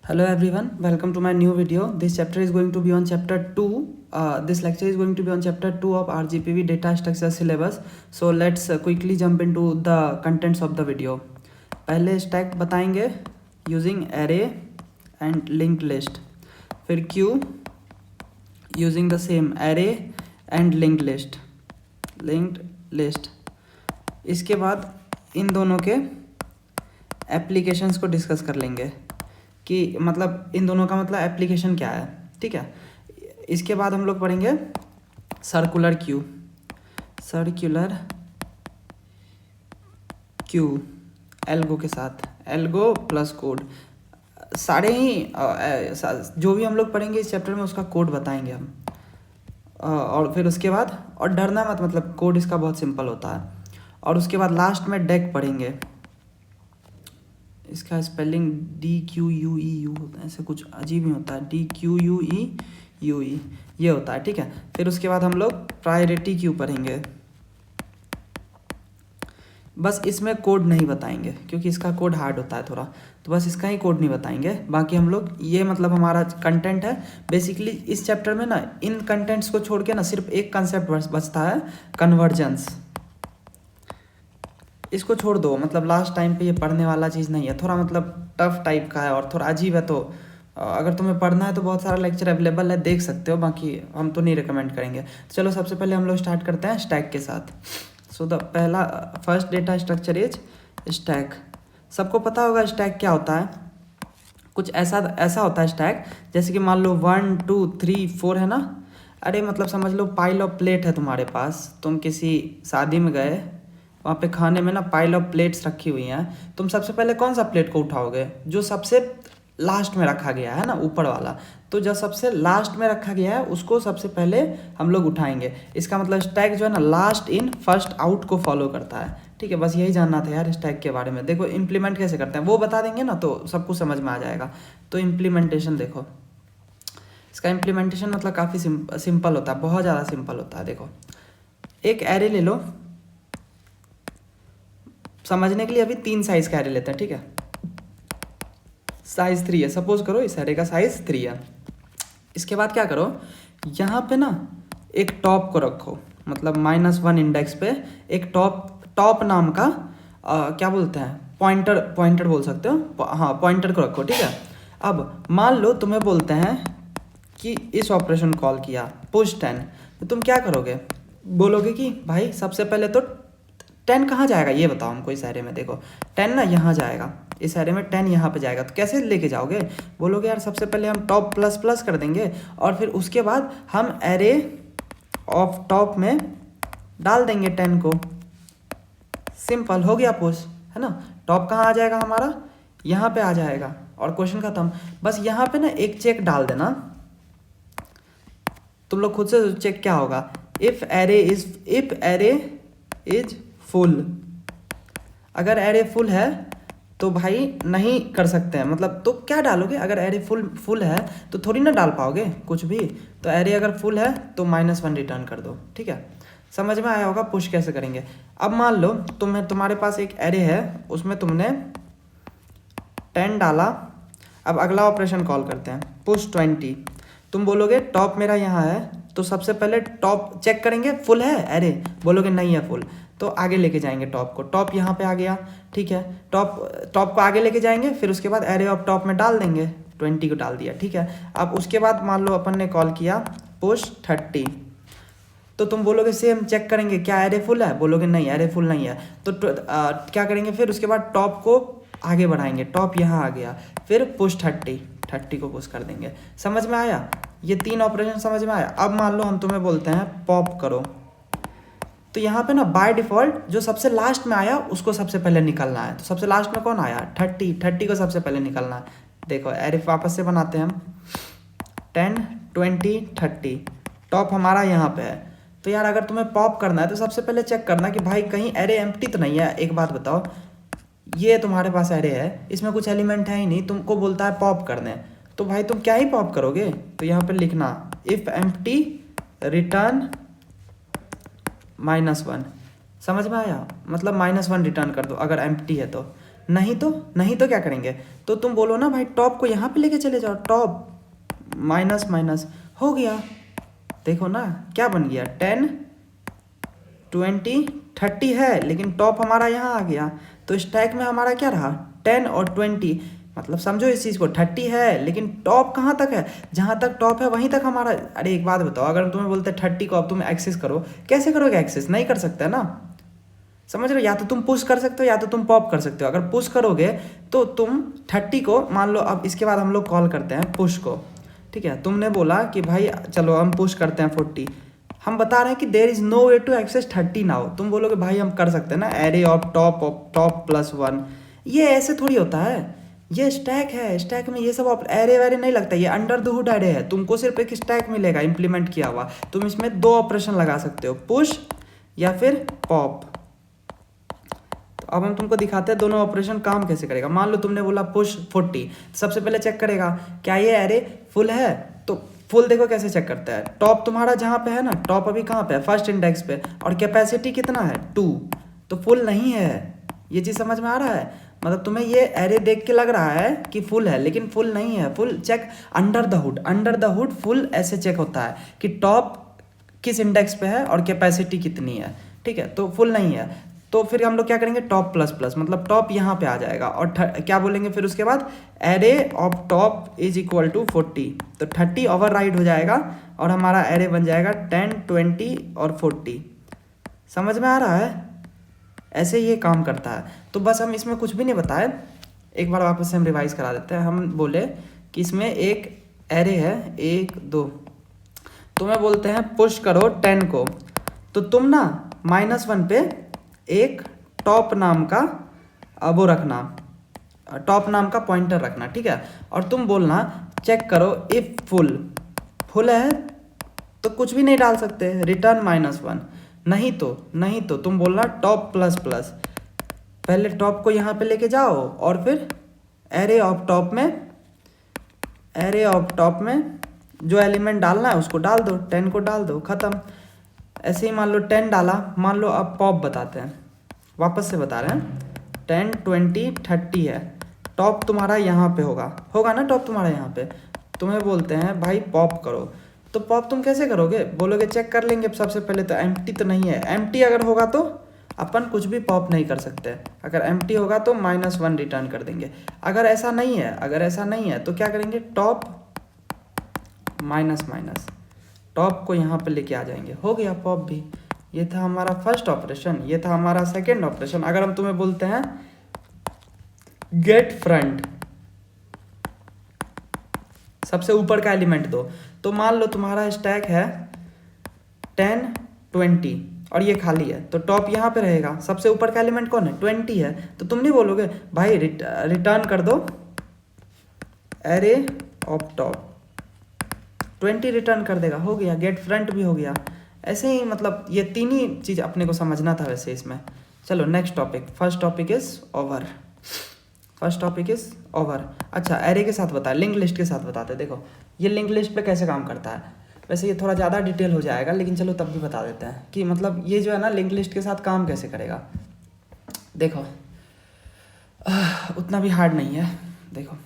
Hello everyone, welcome to my new video. This chapter is going to be on chapter 2. This lecture is going to be on chapter 2 of RGPV data structure syllabus. So let's quickly jump into the contents of the video. पहले stack बताएंगे using array and linked list. फिर queue using the same array and linked list. इसके बाद इन दोनों के applications को discuss कर लेंगे कि मतलब इन दोनों का मतलब एप्लीकेशन क्या है, ठीक है। इसके बाद हम लोग पढ़ेंगे सर्कुलर क्यू एल्गो के साथ, एल्गो प्लस कोड। सारे ही जो भी हम लोग पढ़ेंगे इस चैप्टर में उसका कोड बताएंगे हम। और फिर उसके बाद, और डरना मत, मतलब कोड इसका बहुत सिंपल होता है। और उसके बाद लास्ट में डेक पढ़ेंगे। इसका स्पेलिंग DQUEU होता है, ऐसे कुछ अजीब ही होता है, DQUEUE ये होता है, ठीक है। फिर उसके बाद हम लोग प्रायोरिटी क्यू पढ़ेंगे। बस इसमें कोड नहीं बताएंगे क्योंकि इसका कोड हार्ड होता है थोड़ा, तो बस इसका ही कोड नहीं बताएंगे। बाकी हम लोग ये मतलब हमारा कंटेंट है बेसिकली। इस चैप्टर में ना इन कंटेंट्स को छोड़ के ना सिर्फ एक कंसेप्ट बचता है, कन्वर्जेंस। इसको छोड़ दो, मतलब लास्ट टाइम पे ये पढ़ने वाला चीज़ नहीं है, थोड़ा मतलब टफ टाइप का है और थोड़ा अजीब है। तो अगर तुम्हें पढ़ना है तो बहुत सारा लेक्चर अवेलेबल है, देख सकते हो, बाकी हम तो नहीं रिकमेंड करेंगे। चलो सबसे पहले हम लोग स्टार्ट करते हैं स्टैक के साथ। So the first data structure is stack. सबको पता होगा स्टैक क्या होता है। कुछ ऐसा होता है स्टैक, जैसे कि मान लो 1 2 3 4 है ना। अरे मतलब समझ लो पाइल ऑफ प्लेट है तुम्हारे पास, तुम किसी शादी में गए, वहाँ पे खाने में ना पाइल ऑफ प्लेट्स रखी हुई हैं। तुम सबसे पहले कौन सा प्लेट को उठाओगे? जो सबसे लास्ट में रखा गया है ना, ऊपर वाला। तो जो सबसे लास्ट में रखा गया है उसको सबसे पहले हम लोग उठाएंगे। इसका मतलब स्टैक जो है ना लास्ट इन फर्स्ट आउट को फॉलो करता है, ठीक है। बस यही जानना था यार स्टैक के बारे में। देखो इम्प्लीमेंट कैसे करते हैं वो बता देंगे ना तो सब कुछ समझ में आ जाएगा। तो इम्प्लीमेंटेशन देखो, इसका इम्प्लीमेंटेशन मतलब काफ़ी सिंपल होता है, बहुत ज़्यादा सिंपल होता है। देखो एक एरे ले लो, समझने के लिए अभी 3 साइज़ का एरे लेते हैं, ठीक है। साइज़ 3 है, सपोज करो इस एरे का साइज़ 3 है। इसके बाद क्या करो, यहाँ पे ना एक टॉप को रखो, मतलब -1 इंडेक्स पे एक टॉप नाम का क्या बोलते हैं, पॉइंटर बोल सकते हो, हाँ पॉइंटर को रखो, ठीक है। अब मान लो तुम्हें बोलते हैं कि इस ऑपरेशन कॉल किया पुश 10, तो तुम क्या करोगे? बोलोगे कि भाई सबसे पहले तो 10 कहाँ जाएगा ये बताओ हमको। इस एरे में देखो 10 ना यहाँ जाएगा, इस एरे में 10 यहाँ पे जाएगा। तो कैसे लेके जाओगे? बोलोगे यार सबसे पहले हम टॉप प्लस प्लस कर देंगे और फिर उसके बाद हम एरे ऑफ टॉप में डाल देंगे 10 को। सिंपल हो गया पुश, है ना। टॉप कहाँ आ जाएगा हमारा? यहाँ पे आ जाएगा और क्वेश्चन खत्म। बस यहाँ पे ना एक चेक डाल देना, तुम लोग खुद से चेक क्या होगा। इफ एरे इज फुल, अगर एरे फुल है तो भाई नहीं कर सकते हैं, मतलब तो क्या डालोगे? अगर एरे फुल है तो थोड़ी ना डाल पाओगे कुछ भी। तो एरे अगर फुल है तो -1 रिटर्न कर दो, ठीक है। समझ में आया होगा पुश कैसे करेंगे। अब मान लो तुम्हारे पास एक एरे है, उसमें तुमने 10 डाला। अब अगला ऑपरेशन कॉल करते हैं, पुश 20। तुम बोलोगे टॉप मेरा यहाँ है, तो सबसे पहले टॉप चेक करेंगे फुल है एरे, बोलोगे नहीं है फुल, तो आगे लेके जाएंगे टॉप को। टॉप यहाँ पे आ गया, ठीक है। टॉप को आगे लेके जाएंगे, फिर उसके बाद एरे ऑफ टॉप में डाल देंगे, 20 को डाल दिया, ठीक है। अब उसके बाद मान लो अपन ने कॉल किया पुश 30, तो तुम बोलोगे सेम चेक करेंगे क्या एरे फुल है, बोलोगे नहीं एरे फुल नहीं है। तो क्या करेंगे फिर उसके बाद टॉप को आगे बढ़ाएंगे, टॉप यहाँ आ गया, फिर पुश 30 को पुश कर देंगे। समझ में आया? ये 3 ऑपरेशन समझ में आया। अब मान लो हम तुम्हें बोलते हैं पॉप करो, तो यहाँ पे ना बाय डिफ़ॉल्ट जो सबसे लास्ट में आया उसको सबसे पहले निकलना है। तो सबसे लास्ट में कौन आया? 30 को सबसे पहले निकलना है। देखो एरे वापस से बनाते हैं हम, 10 20 30, टॉप हमारा यहाँ पे है। तो यार अगर तुम्हें पॉप करना है तो सबसे पहले चेक करना कि भाई कहीं एरे एम्प्टी तो नहीं है। एक बात बताओ, ये तुम्हारे पास एरे है, इसमें कुछ एलिमेंट है ही नहीं, तुमको बोलता है पॉप करने, तो भाई तुम क्या ही पॉप करोगे? तो यहाँ पे लिखना इफ एम्प्टी रिटर्न -1। समझ में आया? मतलब -1 रिटर्न कर दो अगर एम्प्टी है तो, नहीं तो क्या करेंगे, तो तुम बोलो ना भाई टॉप को यहाँ पे लेके चले जाओ, टॉप माइनस माइनस हो गया। देखो ना क्या बन गया, 10 20 30 है, लेकिन टॉप हमारा यहाँ आ गया, तो स्टैक में हमारा क्या रहा 10 और 20। मतलब समझो इस चीज़ को, 30 है लेकिन टॉप कहाँ तक है, जहाँ तक टॉप है वहीं तक हमारा। अरे एक बात बताओ, अगर तुम्हें बोलते 30 को अब तुम एक्सेस करो, कैसे करोगे एक्सेस, नहीं कर सकते ना। समझ रहे हो, या तो तुम पुश कर सकते हो या तो तुम पॉप कर सकते हो। अगर पुश करोगे तो तुम 30 को मान लो, अब इसके बाद हम लोग कॉल करते हैं पुश को, ठीक है। तुमने बोला कि भाई चलो हम पुश करते हैं 40, हम बता रहे हैं कि there is no way to access 30 now. तुम बोलोगे भाई हम कर सकते हैं ना, एरे ऑफ टॉप प्लस 1, ये ऐसे थोड़ी होता है, ये स्टैक है, स्टैक में ये सब एरे वैरे नहीं लगता, ये अंडर द हुड एरे है। तुमको सिर्फ एक स्टैक मिलेगा इम्प्लीमेंट किया हुआ, तुम इसमें 2 ऑपरेशन लगा सकते हो, पुश या फिर पॉप। तो अब हम तुमको दिखाते हैं दोनों ऑपरेशन काम कैसे करेगा। मान लो तुमने बोला पुश 40, सबसे पहले चेक करेगा क्या ये एरे फुल है, तो फुल देखो कैसे चेक करता है, टॉप तुम्हारा जहाँ पे है ना, टॉप अभी कहाँ पे है, फर्स्ट इंडेक्स पे, और कैपेसिटी कितना है 2, तो फुल नहीं है। ये चीज़ समझ में आ रहा है, मतलब तुम्हें ये एरे देख के लग रहा है कि फुल है, लेकिन फुल नहीं है। Full check under the hood full ऐसे चेक होता है कि टॉप किस इंडेक्स पे है और कैपेसिटी कितनी है, ठीक है। तो फुल नहीं है, तो फिर हम लोग क्या करेंगे, टॉप प्लस प्लस, मतलब टॉप यहाँ पे आ जाएगा, और क्या बोलेंगे फिर उसके बाद, array of top is equal to 40, तो 30 ओवर राइड हो जाएगा और हमारा एरे बन जाएगा 10 20 और 40। समझ में आ रहा है, ऐसे ये काम करता है। तो बस हम इसमें कुछ भी नहीं बताए, एक बार वापस से हम रिवाइज करा देते हैं। हम बोले कि इसमें एक एरे है 1 2, तुम्हें बोलते हैं पुश करो 10 को, तो तुम ना -1 पे एक टॉप नाम का वो रखना, टॉप नाम का पॉइंटर रखना, ठीक है। और तुम बोलना चेक करो इफ फुल है तो कुछ भी नहीं डाल सकते, रिटर्न -1, नहीं तो तुम बोलना टॉप प्लस प्लस, पहले टॉप को यहाँ पे लेके जाओ और फिर एरे ऑफ टॉप में जो एलिमेंट डालना है उसको डाल दो, 10 को डाल दो, ख़त्म। ऐसे ही मान लो 10 डाला, मान लो अब पॉप बताते हैं, वापस से बता रहे हैं, 10 20 30 है, टॉप तुम्हारा यहाँ पे होगा ना, टॉप तुम्हारा यहाँ पे, तुम्हें बोलते हैं भाई पॉप करो। तो पॉप तुम कैसे करोगे, बोलोगे चेक कर लेंगे सबसे पहले तो एम्प्टी तो नहीं है, एम्प्टी अगर होगा तो अपन कुछ भी पॉप नहीं कर सकते, अगर एम्प्टी होगा तो -1 रिटर्न कर देंगे। अगर ऐसा नहीं है तो क्या करेंगे, टॉप माइनस टॉप को यहाँ पे लेके आ जाएंगे, हो गया पॉप भी। ये था हमारा फर्स्ट ऑपरेशन, ये था हमारा सेकेंड ऑपरेशन। अगर हम तुम्हें बोलते हैं गेट फ्रंट, सबसे ऊपर का एलिमेंट दो, तो मान लो तुम्हारा स्टैक है 10 20 और ये खाली है, तो टॉप यहाँ पे रहेगा, सबसे ऊपर का एलिमेंट कौन है 20 है, तो तुम नहीं बोलोगे भाई रिटर्न कर दो एरे ऑफ टॉप, 20 रिटर्न कर देगा, हो गया, गेट फ्रंट भी हो गया। ऐसे ही मतलब ये तीन ही चीज़ अपने को समझना था वैसे इसमें। चलो next topic, first topic is over. अच्छा एरे के साथ बताया, लिंक लिस्ट के साथ बताते, देखो ये लिंक लिस्ट पे कैसे काम करता है। वैसे ये थोड़ा ज़्यादा डिटेल हो जाएगा, लेकिन चलो तब भी बता देते हैं कि मतलब ये जो है ना लिंक लिस्ट के साथ काम कैसे करेगा। देखो उतना भी हार्ड नहीं है, देखो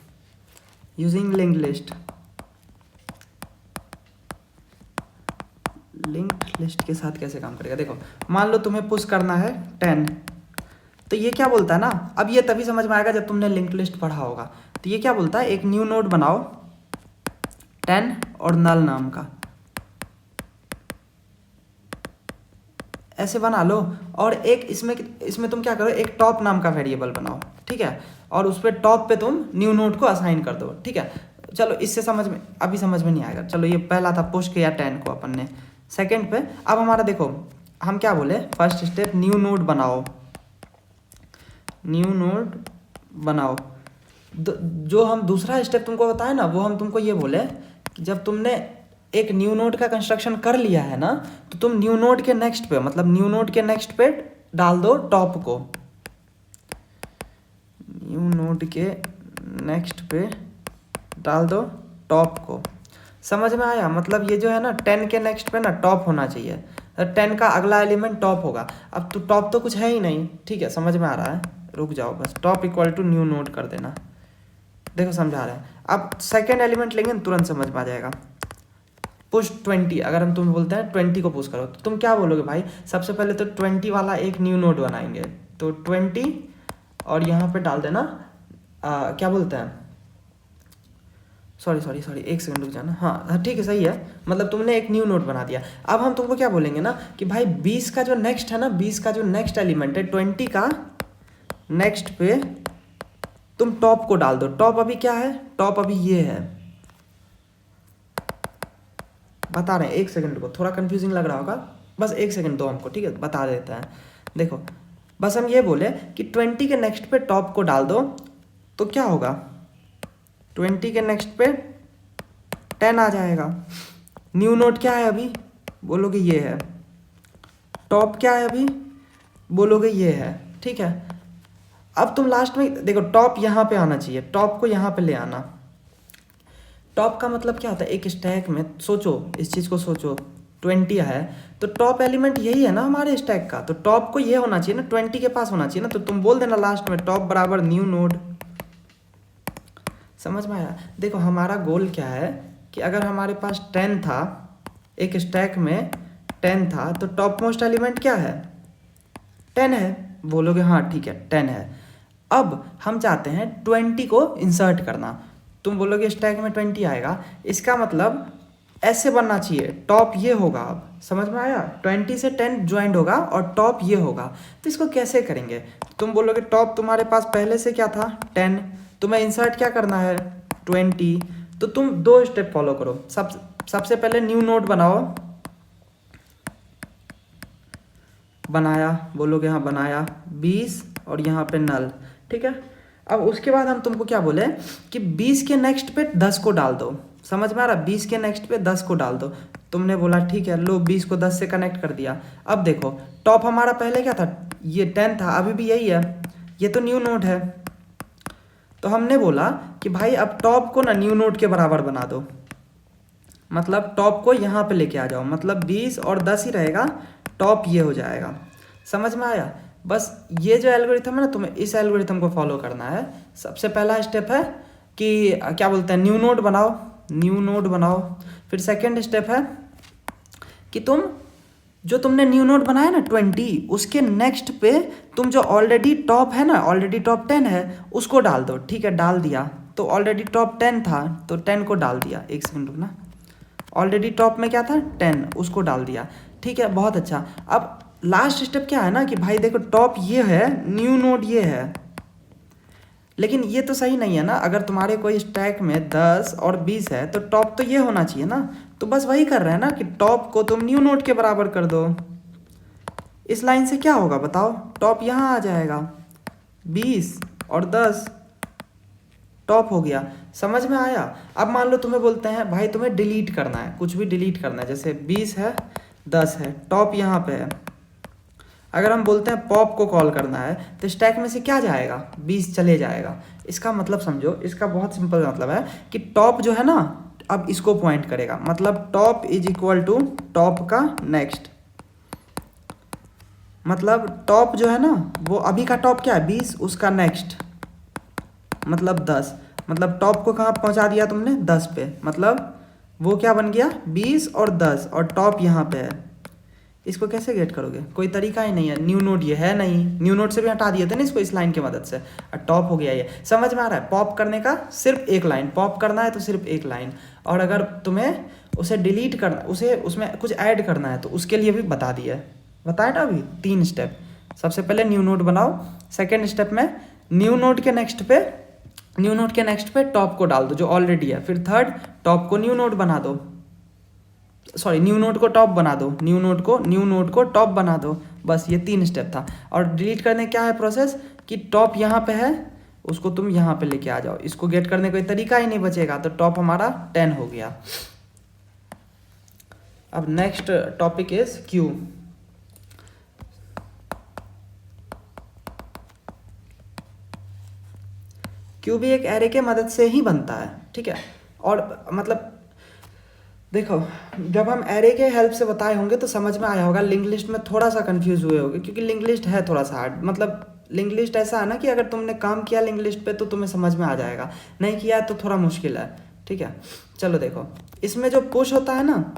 यूजिंग लिंक लिस्ट के साथ कैसे काम करेगा। देखो मान लो तुम्हें पुश करना है 10, तो ये क्या बोलता है ना, अब ये तभी समझ में आएगा जब तुमने लिंक लिस्ट पढ़ा होगा। तो ये क्या बोलता है, एक न्यू नोड बनाओ 10 और नल नाम का, ऐसे बना लो, और एक इसमें तुम क्या करो, एक टॉप नाम का वेरिएबल बनाओ, ठीक है, और उस पर टॉप पे तुम न्यू नोड को असाइन कर दो, ठीक है। चलो इससे अभी समझ में नहीं आएगा। चलो ये पहला था, पुश किया 10 को अपन ने, सेकंड पे अब हमारा देखो हम क्या बोले, फर्स्ट स्टेप न्यू नोड बनाओ। जो हम दूसरा स्टेप तुमको बताए ना, वो हम तुमको ये बोले कि जब तुमने एक न्यू नोड का कंस्ट्रक्शन कर लिया है ना, तो तुम न्यू नोड के नेक्स्ट पे डाल दो टॉप को, न्यू नोड के नेक्स्ट पे डाल दो टॉप को। समझ में आया, मतलब ये जो है ना 10 के नेक्स्ट पे ना टॉप होना चाहिए, 10 का अगला एलिमेंट टॉप होगा। अब तो टॉप तो कुछ है ही नहीं, ठीक है, समझ में आ रहा है, रुक जाओ बस, top equal to new node कर देना। देखो समझा रहे हैं। अब सेकेंड एलिमेंट लेंगे तुरंत समझ में आ जाएगा। पुश 20, अगर हम तुम्हें बोलते हैं 20 को पुश करो तो तुम क्या बोलोगे भाई? सबसे पहले तो 20 वाला एक न्यू नोड बनाएंगे, तो 20 और यहाँ पे डाल देना क्या बोलते हैं, सॉरी एक सेकंड रुक जाना। हाँ ठीक है, सही है, मतलब तुमने एक न्यू नोड बना दिया। अब हम तुमको क्या बोलेंगे ना कि भाई 20 का जो नेक्स्ट है ना, 20 का जो नेक्स्ट एलिमेंट है 20 का नेक्स्ट पे तुम टॉप को डाल दो। टॉप अभी क्या है? टॉप अभी ये है, बता रहे हैं, एक सेकंड को, थोड़ा कंफ्यूजिंग लग रहा होगा, बस एक सेकंड दो हमको, ठीक है, बता देते हैं। देखो बस हम ये बोले कि 20 के नेक्स्ट पे टॉप को डाल दो, तो क्या होगा? 20 के नेक्स्ट पे 10 आ जाएगा। न्यू नोड क्या है अभी? बोलोगे ये है। टॉप क्या है अभी? बोलोगे ये है, ठीक है। अब तुम लास्ट में देखो, टॉप यहाँ पे आना चाहिए, टॉप को यहाँ पे ले आना। टॉप का मतलब क्या होता है? एक स्टैक में सोचो, इस चीज़ को सोचो, 20 है तो टॉप एलिमेंट यही है ना हमारे स्टैक का, तो टॉप को ये होना चाहिए ना, 20 के पास होना चाहिए ना, तो तुम बोल देना लास्ट में टॉप बराबर न्यू नोड। समझ में आया? देखो हमारा गोल क्या है कि अगर हमारे पास 10 था, एक स्टैक में 10 था, तो टॉप मोस्ट एलिमेंट क्या है? 10 है। बोलोगे हाँ ठीक है 10 है। अब हम चाहते हैं 20 को इंसर्ट करना, तुम बोलोगे स्टैक में 20 आएगा, इसका मतलब ऐसे बनना चाहिए, टॉप ये होगा। अब समझ में आया? 20 से 10 ज्वाइंट होगा और टॉप ये होगा। तो इसको कैसे करेंगे? तुम बोलोगे टॉप तुम्हारे पास पहले से क्या था? 10, तुम्हें इंसर्ट क्या करना है? 20। तो तुम दो स्टेप फॉलो करो। सबसे पहले न्यू नोड बनाओ, बनाया, बोलोगे हाँ बनाया, 20 और यहाँ पे नल, ठीक है। अब उसके बाद हम तुमको क्या बोले कि 20 के नेक्स्ट पे 10 को डाल दो। समझ में आ रहा? 20 के नेक्स्ट पे 10 को डाल दो। तुमने बोला ठीक है, लो 20 को 10 से कनेक्ट कर दिया। अब देखो टॉप हमारा पहले क्या था? ये 10 था, अभी भी यही है, ये तो न्यू नोड है। तो हमने बोला कि भाई अब टॉप को ना न्यू नोड के बराबर बना दो, मतलब टॉप को यहाँ पे लेके आ जाओ, मतलब 20 और 10 ही रहेगा, टॉप ये हो जाएगा। समझ में आया? बस ये जो एल्गोरिथम है ना, तुम्हें इस एल्गोरिथम को फॉलो करना है। सबसे पहला स्टेप है कि क्या बोलते हैं, न्यू नोड बनाओ, न्यू नोड बनाओ। फिर सेकंड स्टेप है कि तुम जो तुमने न्यू नोड बनाया ना 20, उसके नेक्स्ट पे तुम जो ऑलरेडी टॉप है ना, ऑलरेडी टॉप 10 है, उसको डाल दो। ठीक है, डाल दिया, तो ऑलरेडी टॉप 10 था तो 10 को डाल दिया। एक सेकंड रुकना, ऑलरेडी टॉप में क्या था? 10, उसको डाल दिया। ठीक है, बहुत अच्छा। अब लास्ट स्टेप क्या है ना कि भाई देखो टॉप ये है, न्यू नोड ये है, लेकिन ये तो सही नहीं है ना। अगर तुम्हारे कोई स्टैक में 10 और 20 है तो टॉप तो ये होना चाहिए ना। तो बस वही कर रहे हैं ना कि टॉप को तुम न्यू नोड के बराबर कर दो। इस लाइन से क्या होगा बताओ? टॉप यहाँ आ जाएगा, 20 और 10 टॉप हो गया। समझ में आया? अब मान लो तुम्हें बोलते हैं भाई तुम्हें डिलीट करना है, कुछ भी डिलीट करना है, जैसे 20 है, 10 है, टॉप यहाँ पे है। अगर हम बोलते हैं पॉप को कॉल करना है तो स्टैक में से क्या जाएगा? 20 चले जाएगा। इसका मतलब समझो, इसका बहुत सिंपल मतलब है कि टॉप जो है ना, अब इसको पॉइंट करेगा, मतलब top is equal to top का नेक्स्ट। मतलब टॉप जो है ना, वो अभी का टॉप क्या है? 20, उसका नेक्स्ट मतलब 10। मतलब टॉप को कहाँ पहुँचा दिया तुमने? 10 पे, मतलब वो क्या बन गया? 20 और 10, और टॉप यहाँ पे है। इसको कैसे गेट करोगे? कोई तरीका ही नहीं है। न्यू नोड ये है नहीं, न्यू नोड से भी हटा दिए थे ना इसको इस लाइन की मदद से, और टॉप हो गया ये। समझ में आ रहा है? पॉप करने का सिर्फ एक लाइन, पॉप करना है तो सिर्फ एक लाइन, और अगर तुम्हें उसे डिलीट करना, उसे उसमें कुछ ऐड करना है तो उसके लिए भी बता दिया है, बताया ना अभी 3 स्टेप। सबसे पहले न्यू नोड बनाओ, सेकेंड स्टेप में न्यू नोड के नेक्स्ट पे टॉप को डाल दो जो ऑलरेडी है। फिर थर्ड, टॉप को न्यू नोड बना दो, सॉरी न्यू नोड को टॉप बना दो, न्यू नोड को टॉप बना दो। बस ये 3 स्टेप था। और डिलीट करने क्या है प्रोसेस कि टॉप यहाँ पे है, उसको तुम यहाँ पे लेके आ जाओ। इसको गेट करने का कोई तरीका ही नहीं बचेगा, तो टॉप हमारा 10 हो गया। अब next topic is Q. Q भी एक एरे के मदद से ही बनता है, ठीक है। और मतलब देखो, जब हम एरे के हेल्प से बताए होंगे तो समझ में आया होगा। लिंक लिस्ट में थोड़ा सा कंफ्यूज हुए होंगे क्योंकि लिंक लिस्ट है थोड़ा सा हार्ड, मतलब लिंक लिस्ट ऐसा है ना कि अगर तुमने काम किया लिंक लिस्ट पे तो तुम्हें समझ में आ जाएगा, नहीं किया तो थोड़ा मुश्किल है, ठीक है। चलो देखो, इसमें जो पुश होता है ना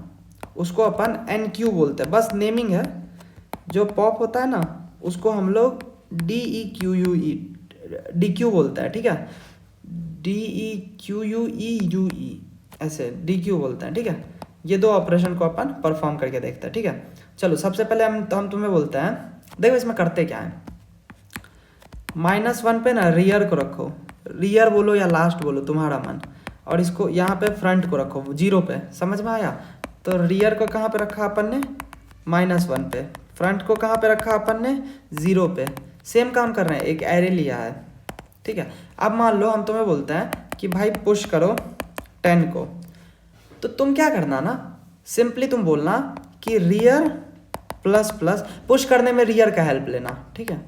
उसको अपन NQ बोलते हैं, बस नेमिंग है। जो पॉप होता है ना उसको हम लोग DQ बोलते हैं, ठीक है, DEQUEUE ऐसे DQ बोलते हैं, ठीक है। ये दो ऑपरेशन को अपन परफॉर्म करके देखते हैं, ठीक है। चलो सबसे पहले हम तुम्हें बोलते हैं, देखो इसमें करते क्या है। -1 पे ना रियर को रखो, रियर बोलो या लास्ट बोलो तुम्हारा मन, और इसको यहाँ पे फ्रंट को रखो 0 पे, समझ में आया। तो रियर को कहाँ पे रखा अपन ने, -1 पे, फ्रंट को कहाँ पे रखा अपन ने, 0 पे। सेम काम कर रहे हैं, एक एरे लिया है, ठीक है। अब मान लो हम तुम्हें बोलते हैं कि भाई पुश करो 10 को, तो तुम क्या करना ना, सिंपली तुम बोलना कि रियर प्लस प्लस, पुश करने में रियर का हेल्प लेना, ठीक है,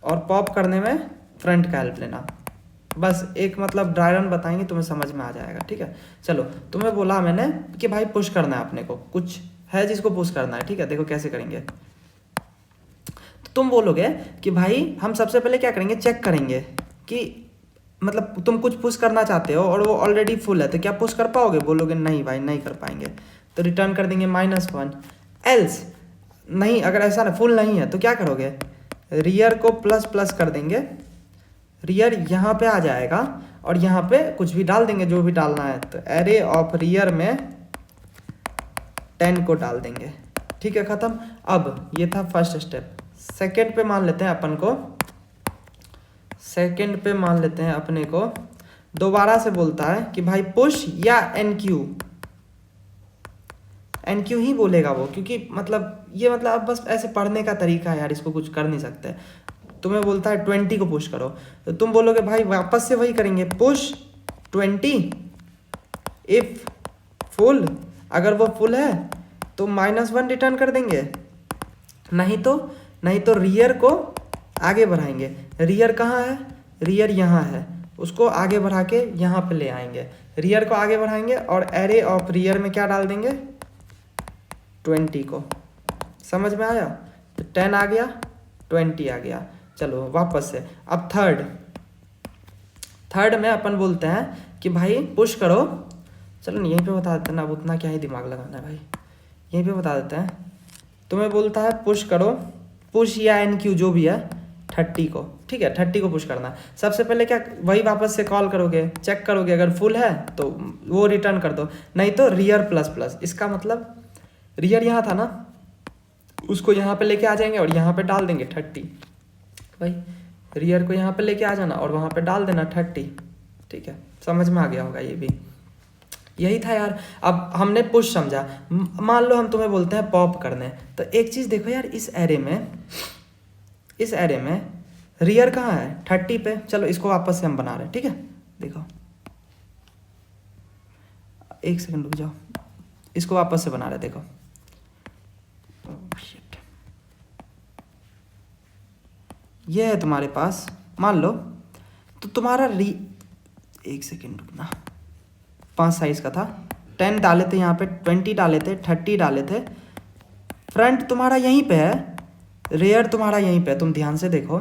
और पॉप करने में फ्रंट का हेल्प लेना। बस एक मतलब ड्राई रन बताएंगे तुम्हें समझ में आ जाएगा, ठीक है। चलो तुम्हें बोला मैंने कि भाई पुश करना है, अपने को कुछ है जिसको पुश करना है, ठीक है। देखो कैसे करेंगे, तो तुम बोलोगे कि भाई हम सबसे पहले क्या करेंगे, चेक करेंगे कि मतलब तुम कुछ पुश करना चाहते हो और वो ऑलरेडी फुल है, तो क्या पुश कर पाओगे, बोलोगे नहीं भाई नहीं कर पाएंगे, तो रिटर्न कर देंगे -1। एल्स नहीं, अगर ऐसा ना फुल नहीं है तो क्या करोगे, रियर को प्लस प्लस कर देंगे, रियर यहाँ पे आ जाएगा और यहाँ पे कुछ भी डाल देंगे जो भी डालना है, तो एरे ऑफ रियर में 10 को डाल देंगे, ठीक है, ख़त्म। अब ये था फर्स्ट स्टेप। सेकेंड पे मान लेते हैं अपन को, सेकेंड पे मान लेते हैं अपने को दोबारा से बोलता है कि भाई पुश या NQ ही बोलेगा वो, क्योंकि मतलब ये मतलब अब बस ऐसे पढ़ने का तरीका है यार, इसको कुछ कर नहीं सकते। तुम्हें बोलता है 20 को पुश करो, तो तुम बोलोगे भाई वापस से वही करेंगे, पुश 20 इफ फुल, अगर वो फुल है तो -1 रिटर्न कर देंगे, नहीं तो रियर को आगे बढ़ाएंगे। रियर कहाँ है, रियर यहाँ है, उसको आगे बढ़ा के यहाँ पे ले आएंगे, रियर को आगे बढ़ाएंगे और एरे ऑफ रियर में क्या डाल देंगे, 20 को। समझ में आया, तो 10 आ गया, 20 आ गया। चलो वापस से, अब थर्ड में अपन बोलते हैं कि भाई पुश करो, चलो यहीं पे बता देते हैं ना, अब उतना क्या ही दिमाग लगाना है भाई, यहीं पे बता देते हैं। तुम्हें बोलता है पुश करो, पुश या NQ जो भी है 30 को, ठीक है, 30 को पुश करना है। सबसे पहले क्या वही वापस से कॉल करोगे, चेक करोगे, अगर फुल है तो वो रिटर्न कर दो, नहीं तो रियर प्लस प्लस। इसका मतलब रियर यहाँ था ना, उसको यहाँ पे लेके आ जाएंगे और यहाँ पे डाल देंगे 30। भाई रियर को यहाँ पे लेके आ जाना और वहाँ पे डाल देना 30, ठीक है, समझ में आ गया होगा ये भी। यही था यार। अब हमने पुश समझा, मान लो हम तुम्हें बोलते हैं पॉप करने, तो एक चीज़ देखो यार, इस एरे में रियर कहाँ है, 30 पे। चलो इसको वापस से हम बना रहे हैं, ठीक है, देखो एक सेकंड रुक जाओ, इसको वापस से बना रहे, देखो ये है तुम्हारे पास, मान लो तो तुम्हारा एक सेकंड रुकना, 5 साइज का था, 10 डाले थे यहाँ पे, 20 डाले थे, 30 डाले थे, फ्रंट तुम्हारा यहीं पे है, रेयर तुम्हारा यहीं पे है, तुम ध्यान से देखो,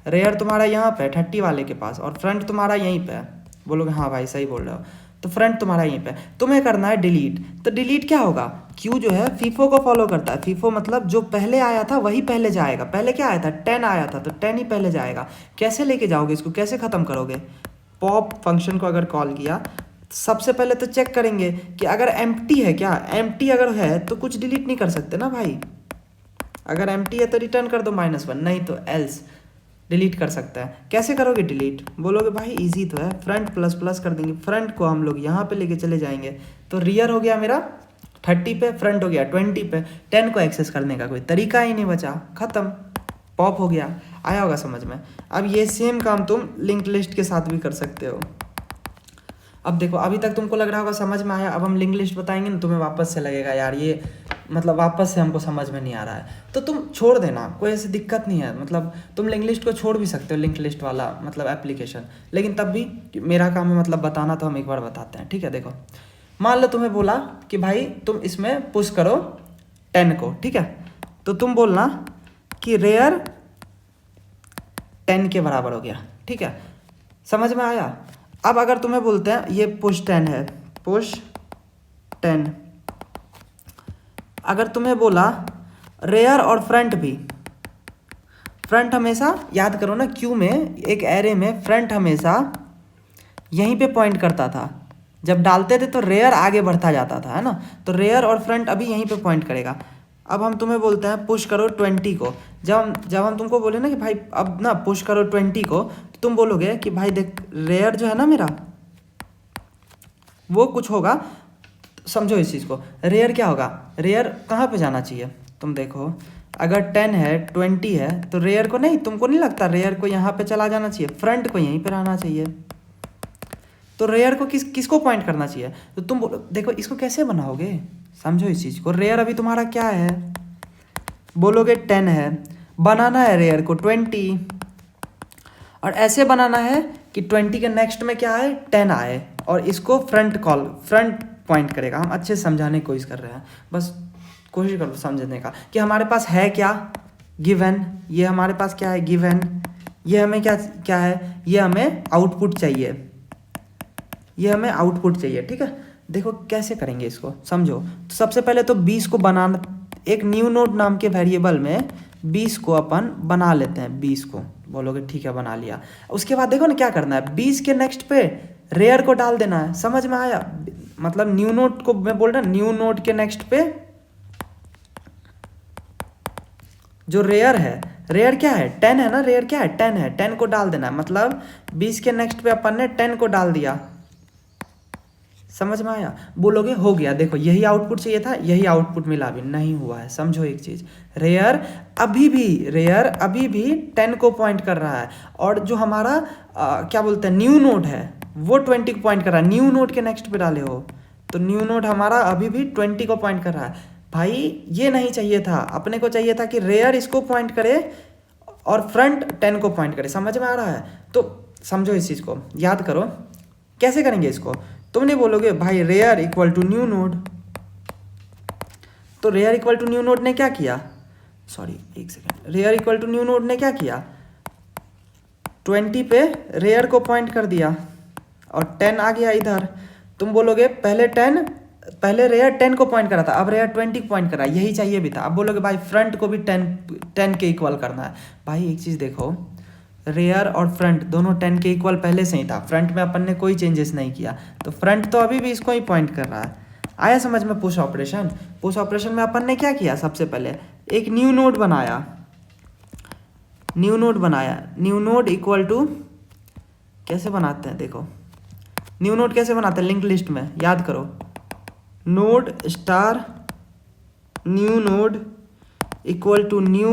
रेयर तुम्हारा यहाँ पे है 30 वाले के पास, और फ्रंट तुम्हारा यहीं पे है। बोलोगे हाँ भाई सही बोल रहे हो, तो फ्रंट तुम्हारा यहीं पे, तुम्हें करना है डिलीट। तो डिलीट क्या होगा, क्यू जो है फीफो को फॉलो करता है, फीफो मतलब जो पहले आया था वही पहले जाएगा। पहले क्या आया था, 10 आया था, तो 10 ही पहले जाएगा। कैसे लेके जाओगे इसको, कैसे ख़त्म करोगे, पॉप फंक्शन को अगर कॉल किया, सबसे पहले तो चेक करेंगे कि अगर एम्प्टी है क्या, एम्प्टी अगर है तो कुछ डिलीट नहीं कर सकते ना भाई, अगर एम्प्टी है तो रिटर्न कर दो -1, नहीं तो एल्स डिलीट कर सकता है। कैसे करोगे डिलीट, बोलोगे भाई इजी तो है, फ्रंट प्लस प्लस कर देंगे, फ्रंट को हम लोग यहाँ पे लेके चले जाएंगे, तो रियर हो गया मेरा 30 पे, फ्रंट हो गया 20 पे, 10 को एक्सेस करने का कोई तरीका ही नहीं बचा, ख़त्म, पॉप हो गया। आया होगा समझ में। अब ये सेम काम तुम लिंक्ड लिस्ट के साथ भी कर सकते हो। अब देखो अभी तक तुमको लग रहा होगा समझ में आया, अब हम लिंक लिस्ट बताएंगे ना, तुम्हें वापस से लगेगा यार ये मतलब वापस से हमको समझ में नहीं आ रहा है, तो तुम छोड़ देना, कोई ऐसी दिक्कत नहीं है। मतलब तुम लिंक लिस्ट को छोड़ भी सकते हो, लिंक लिस्ट वाला मतलब एप्लीकेशन, लेकिन तब भी मेरा काम है मतलब बताना, तो हम एक बार बताते हैं, ठीक है। देखो मान लो तुम्हें बोला कि भाई तुम इसमें पुश करो 10 को, ठीक है, तो तुम बोलना कि रेयर 10 के बराबर हो गया। ठीक है, समझ में आया। अब अगर तुम्हें बोलते हैं ये पुश 10 है, पुश 10, अगर तुम्हें बोला रेयर और फ्रंट भी, फ्रंट हमेशा याद करो ना, क्यू में एक एरे में फ्रंट हमेशा यहीं पे पॉइंट करता था, जब डालते थे तो रेयर आगे बढ़ता जाता था, है ना, तो रेयर और फ्रंट अभी यहीं पे पॉइंट करेगा। अब हम तुम्हें बोलते हैं पुश करो 20 को, जब हम तुमको बोले ना कि भाई अब ना पुश करो 20 को, तो तुम बोलोगे कि भाई देख रेयर जो है ना मेरा वो कुछ होगा, समझो इस चीज़ को, रेयर क्या होगा, रेयर कहाँ पे जाना चाहिए, तुम देखो अगर 10 है 20 है तो रेयर को नहीं, तुमको नहीं लगता रेयर को यहाँ पे चला जाना चाहिए, फ्रंट को यहीं पे रहना चाहिए, तो रेयर को किसको पॉइंट करना चाहिए, तो तुम बोलो देखो इसको कैसे बनाओगे, समझो इस चीज़ को, रेयर अभी तुम्हारा क्या है, बोलोगे 10 है, बनाना है रेयर को 20, और ऐसे बनाना है कि 20 के नेक्स्ट में क्या आए 10 आए, और इसको फ्रंट पॉइंट करेगा। हम अच्छे से समझाने की कोशिश कर रहे हैं, बस कोशिश करो समझने का कि हमारे पास है क्या, गिवन, ये हमारे पास क्या है गिवन, ये हमें क्या है, ये हमें आउटपुट चाहिए, ये हमें आउटपुट चाहिए। ठीक है, देखो कैसे करेंगे इसको, समझो। तो सबसे पहले तो 20 को बनाना, एक न्यू नोड नाम के वेरिएबल में 20 को अपन बना लेते हैं, 20 को बोलोगे ठीक है बना लिया। उसके बाद देखो ना क्या करना है, 20 के नेक्स्ट पे रेयर को डाल देना है, समझ में आया, मतलब न्यू नोड को मैं बोल रहा हूँ, न्यू नोड के नेक्स्ट पे जो रेयर है, रेयर क्या है 10 है ना, रेयर क्या है 10 है, 10 को डाल देना है, मतलब 20 के नेक्स्ट पे अपन ने 10 को डाल दिया, समझ में आया। बोलोगे हो गया, देखो यही आउटपुट चाहिए था, यही आउटपुट मिला, भी नहीं हुआ है। समझो एक चीज़, रेयर अभी भी 10 को पॉइंट कर रहा है, और जो हमारा क्या बोलते हैं न्यू नोड है वो 20 को पॉइंट कर रहा है, न्यू नोड के नेक्स्ट पे डाले हो तो न्यू नोड हमारा अभी भी 20 को पॉइंट कर रहा है। भाई ये नहीं चाहिए था, अपने को चाहिए था कि रेयर इसको पॉइंट करे और फ्रंट 10 को पॉइंट करे, समझ में आ रहा है। तो समझो इस चीज़ को, याद करो कैसे करेंगे इसको। तुम नहीं बोलोगे भाई rear equal to new node, तो rear equal to new node ने क्या किया, सॉरी एक second, rear equal to new node ने क्या किया, 20 पे रेयर को पॉइंट कर दिया और 10 आ गया इधर। तुम बोलोगे पहले रेयर 10 को पॉइंट करा था, अब रेयर 20 को पॉइंट करा, यही चाहिए भी था। अब बोलोगे भाई फ्रंट को भी 10 के इक्वल करना है। भाई एक चीज़ देखो, रेयर और फ्रंट दोनों 10 के इक्वल पहले से ही था, फ्रंट में अपन ने कोई चेंजेस नहीं किया, तो फ्रंट तो अभी भी इसको ही पॉइंट कर रहा है। आया समझ में पुश ऑपरेशन। पुश ऑपरेशन में अपन ने क्या किया, सबसे पहले एक न्यू नोड बनाया, न्यू नोड इक्वल टू, कैसे बनाते हैं देखो, न्यू नोड कैसे बनाते हैं, लिंक लिस्ट में याद करो, node star new node equal to new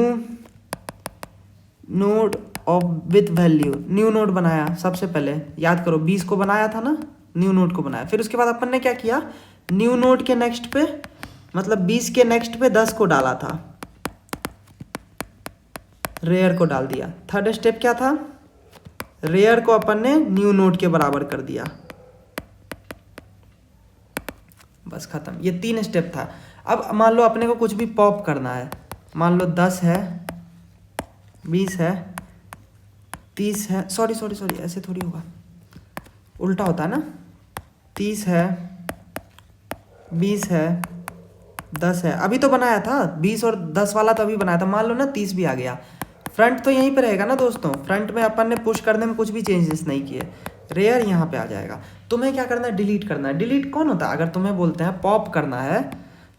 node of with value. New node बनाया सबसे पहले, याद करो 20 को बनाया था ना, न्यू नोड को बनाया। फिर उसके बाद अपन ने क्या किया, न्यू नोड के नेक्स्ट पे, मतलब 20 के नेक्स्ट पे 10 को डाला था, रेयर को डाल दिया। थर्ड स्टेप क्या था, रेयर को अपन ने न्यू नोड के बराबर कर दिया, बस खत्म। ये 3 स्टेप था। अब मान लो अपने को कुछ भी पॉप करना है, मान लो 10 है, 20 है, 30 है, सॉरी ऐसे थोड़ी होगा, उल्टा होता है ना, 30 है, 20 है, 10 है। अभी तो बनाया था 20 और 10 वाला, तो अभी बनाया था, मान लो ना 30 भी आ गया। फ्रंट तो यहीं पे रहेगा ना दोस्तों, फ्रंट में अपन ने पुश करने में कुछ भी चेंजेस नहीं किए, रेयर यहाँ पे आ जाएगा। तुम्हें क्या करना है, डिलीट करना है। डिलीट कौन होता है, अगर तुम्हें बोलते हैं पॉप करना है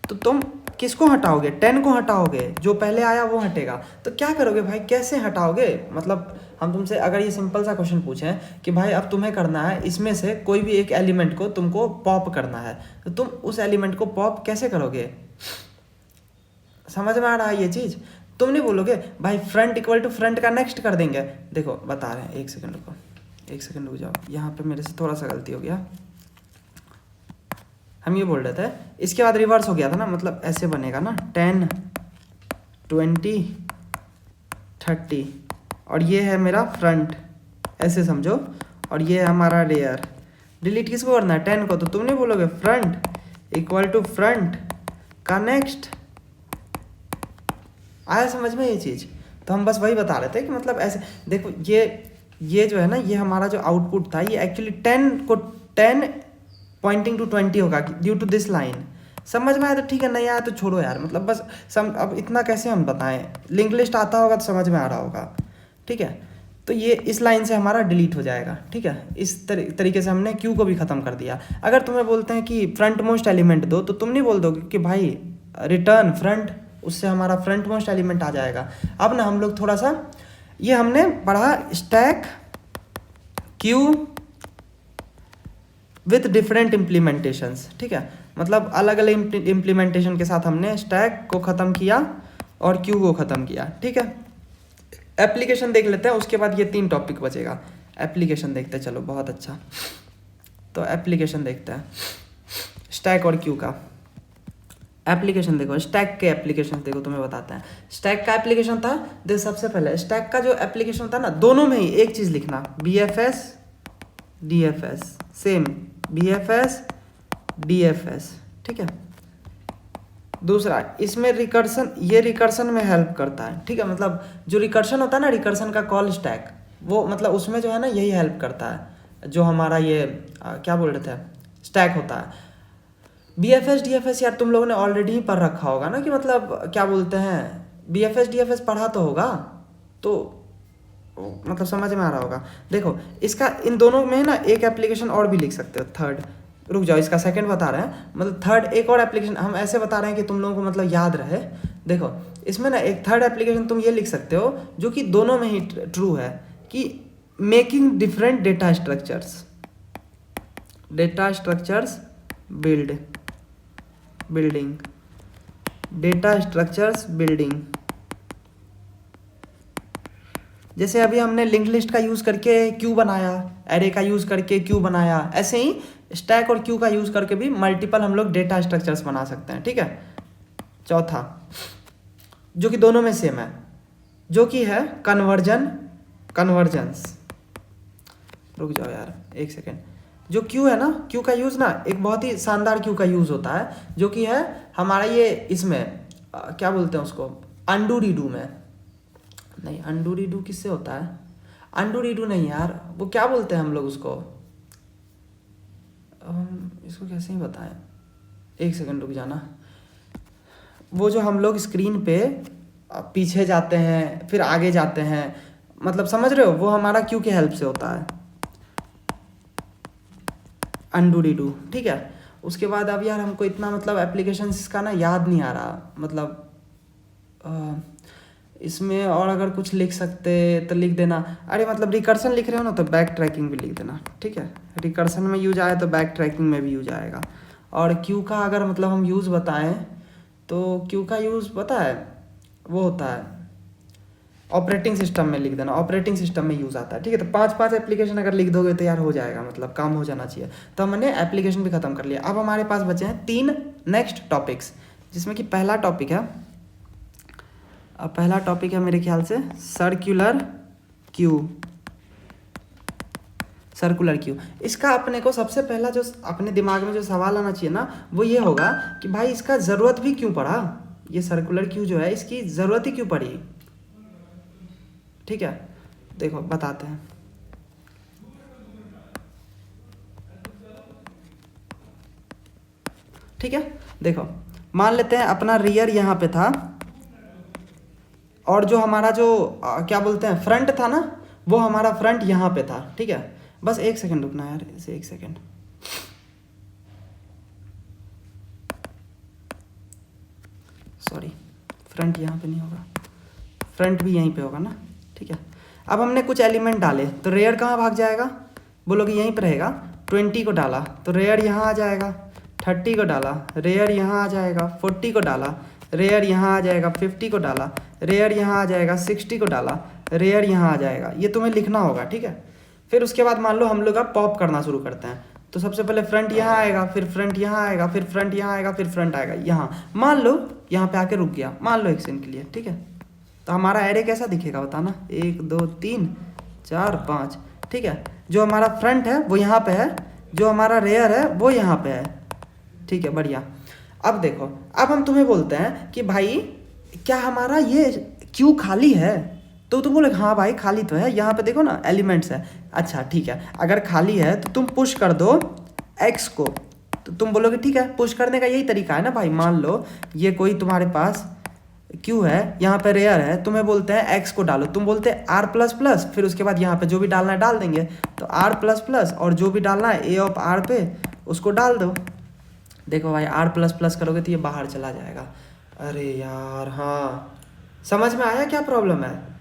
तो तुम किसको हटाओगे, 10 को हटाओगे, जो पहले आया वो हटेगा। तो क्या करोगे भाई, कैसे हटाओगे, मतलब हम तुमसे अगर ये सिंपल सा क्वेश्चन पूछें कि भाई अब तुम्हें करना है इसमें से कोई भी एक एलिमेंट को तुमको पॉप करना है, तो तुम उस एलिमेंट को पॉप कैसे करोगे, समझ में आ रहा है ये चीज़। तुम नहीं बोलोगे भाई फ्रंट इक्वल टू फ्रंट का नेक्स्ट कर देंगे, देखो बता रहे हैं, एक सेकंड रुक जाओ, यहाँ पे मेरे से थोड़ा सा गलती हो गया। हम ये बोल रहे थे, इसके बाद रिवर्स हो गया था ना, मतलब ऐसे बनेगा ना 10 20 30, और ये है मेरा फ्रंट, ऐसे समझो, और ये है हमारा रेयर। डिलीट किसको करना है, 10 को, तो तुम नहीं बोलोगे फ्रंट इक्वल टू फ्रंट का नेक्स्ट। आया समझ में ये चीज़। तो हम बस वही बता रहे थे कि मतलब ऐसे देखो, ये जो है ना, ये हमारा जो आउटपुट था ये एक्चुअली 10 पॉइंटिंग टू 20 होगा ड्यू टू दिस लाइन। समझ में आया तो ठीक है, नहीं आया तो छोड़ो यार, मतलब बस अब इतना कैसे हम बताएं, लिंक लिस्ट आता होगा तो समझ में आ रहा होगा, ठीक है। तो ये इस लाइन से हमारा डिलीट हो जाएगा, ठीक है। इस तरीके से हमने क्यू को भी ख़त्म कर दिया। अगर तुम्हें बोलते हैं कि फ्रंट मोस्ट एलिमेंट दो, तो तुम नहीं बोल दोगे कि भाई रिटर्न फ्रंट, उससे हमारा फ्रंट मोस्ट एलिमेंट आ जाएगा। अब ना हम लोग थोड़ा सा, ये हमने पढ़ा stack queue with different implementations, ठीक है। मतलब अलग अलग इम्प्लीमेंटेशन के साथ हमने स्टैक को ख़त्म किया और क्यू को ख़त्म किया, ठीक है। एप्लीकेशन देख लेते हैं, उसके बाद ये 3 टॉपिक बचेगा। एप्लीकेशन देखते हैं, चलो बहुत अच्छा। तो एप्लीकेशन देखते हैं स्टैक और क्यू का। एप्लीकेशन देखो, स्टैक के एप्लीकेशन देखो, तुम्हें बताते हैं। स्टैक का एप्लीकेशन था, देखो सबसे पहले स्टैक का जो एप्लीकेशन था ना, दोनों में ही एक चीज़ लिखना, BFS DFS, same BFS DFS, ठीक है। दूसरा, इसमें रिकर्सन, ये रिकर्सन में हेल्प करता है, ठीक है। मतलब जो रिकर्सन होता है ना, रिकर्सन का कॉल स्टैक, वो मतलब उसमें जो है ना यही हेल्प करता है, जो हमारा ये क्या बोल रहे थे, स्टैक होता है। BFS DFS यार तुम लोगों ने ऑलरेडी ही पढ़ रखा होगा ना, कि मतलब क्या बोलते हैं, BFS DFS पढ़ा तो होगा, तो मतलब समझ में आ रहा होगा। देखो इसका, इन दोनों में ना एक एप्लीकेशन और भी लिख सकते हो, थर्ड, रुक जाओ इसका सेकंड बता रहे हैं, मतलब थर्ड एक और एप्लीकेशन हम ऐसे बता रहे हैं कि तुम लोगों को मतलब याद रहे। देखो इसमें ना एक थर्ड एप्लीकेशन तुम ये लिख सकते हो, जो कि दोनों में ही ट्रू है, कि making different data structures building data structures building. जैसे अभी हमने लिंक लिस्ट का यूज़ करके क्यू बनाया, एरे का यूज़ करके क्यू बनाया, ऐसे ही स्टैक और क्यू का यूज़ करके भी मल्टीपल हम लोग डेटा स्ट्रक्चर्स बना सकते हैं, ठीक है। चौथा, जो कि दोनों में सेम है, जो कि है कन्वर्जेंस। रुक जाओ यार एक सेकेंड। जो क्यू है ना, क्यू का यूज़ ना एक बहुत ही शानदार क्यू का यूज़ होता है, जो कि है हमारा ये इसमें क्या बोलते हैं उसको, अंडू रीडू में। नहीं, अंडू रीडू किससे होता है, अंडू रीडू नहीं यार, वो क्या बोलते हैं हम लोग उसको, इसको कैसे ही बताएं, एक सेकंड रुक जाना। वो जो हम लोग स्क्रीन पे पीछे जाते हैं फिर आगे जाते हैं, मतलब समझ रहे हो, वो हमारा क्यू की हेल्प से होता है, अंडू रीडू, ठीक है। उसके बाद अब यार हमको इतना मतलब एप्लीकेशन इसका ना याद नहीं आ रहा, मतलब इसमें और अगर कुछ लिख सकते तो लिख देना। अरे मतलब रिकर्सन लिख रहे हो ना, तो बैक ट्रैकिंग भी लिख देना, ठीक है। रिकर्सन में यूज आया तो बैक ट्रैकिंग में भी यूज आएगा। और क्यू का अगर मतलब हम यूज़ बताएं, तो क्यू का यूज़ पता है, वो होता है ऑपरेटिंग सिस्टम में लिख देना, ऑपरेटिंग सिस्टम में यूज़ आता है, ठीक है। तो 5 एप्लीकेशन अगर लिख दोगे तो यार हो जाएगा, मतलब काम हो जाना चाहिए। तो हमने एप्लीकेशन भी ख़त्म कर लिया। अब हमारे पास बचे हैं 3 नेक्स्ट टॉपिक्स, जिसमें कि पहला टॉपिक है, अब पहला टॉपिक है मेरे ख्याल से सर्कुलर क्यू। इसका अपने को सबसे पहला जो अपने दिमाग में जो सवाल आना चाहिए ना, वो ये होगा कि भाई इसका ज़रूरत भी क्यों पड़ा, ये सर्कुलर क्यू जो है इसकी ज़रूरत ही क्यों पड़ी, ठीक है। देखो बताते हैं, ठीक है। देखो मान लेते हैं अपना रियर यहाँ पे था, और जो हमारा जो क्या बोलते हैं फ्रंट था ना, वो हमारा फ्रंट यहाँ पे था, ठीक है। बस एक सेकंड रुकना यार, इसे एक सेकंड, सॉरी, फ्रंट यहाँ पे नहीं होगा, फ्रंट भी यहीं पे होगा ना, ठीक है। अब हमने कुछ एलिमेंट डाले, तो रेयर कहाँ भाग जाएगा, बोलोगे यहीं पर रहेगा। 20 को डाला तो रेयर यहाँ आ जाएगा, 30 को डाला रेयर यहाँ आ जाएगा, 40 को डाला रेयर यहाँ आ जाएगा, 50 को डाला रेयर यहाँ आ जाएगा, 60 को डाला रेयर यहाँ आ जाएगा। ये तुम्हें लिखना होगा, ठीक है। फिर उसके बाद मान लो हम लोग अब पॉप करना शुरू करते हैं, तो सबसे पहले फ्रंट यहाँ आएगा, फिर फ्रंट यहाँ आएगा, फिर फ्रंट यहाँ आएगा, फिर फ्रंट आएगा यहाँ। मान लो यहाँ पे आके रुक गया, मान लो एक सेकंड के लिए, ठीक है। तो हमारा एरे कैसा दिखेगा बताना, 1 2 3 4 5, ठीक है। जो हमारा फ्रंट है वो यहाँ पे है, जो हमारा रेयर है वो यहाँ पे है, ठीक है, बढ़िया। अब देखो, अब हम तुम्हें बोलते हैं कि भाई क्या हमारा ये क्यू खाली है, तो तुम बोले हाँ भाई खाली तो है, यहाँ पे देखो ना एलिमेंट्स है। अच्छा ठीक है, अगर खाली है तो तुम पुश कर दो x को, तो तुम बोलोगे ठीक है, पुश करने का यही तरीका है ना भाई। मान लो ये कोई तुम्हारे पास क्यू है, यहाँ पे रेयर है, तुम्हें बोलते हैं x को डालो, तुम बोलते हैं r प्लस प्लस, फिर उसके बाद यहाँ पे जो भी डालना है डाल देंगे, तो r प्लस प्लस और जो भी डालना है a ऑफ r पे उसको डाल दो। देखो भाई r प्लस प्लस करोगे तो ये बाहर चला जाएगा। अरे यार हाँ, समझ में आया क्या प्रॉब्लम है?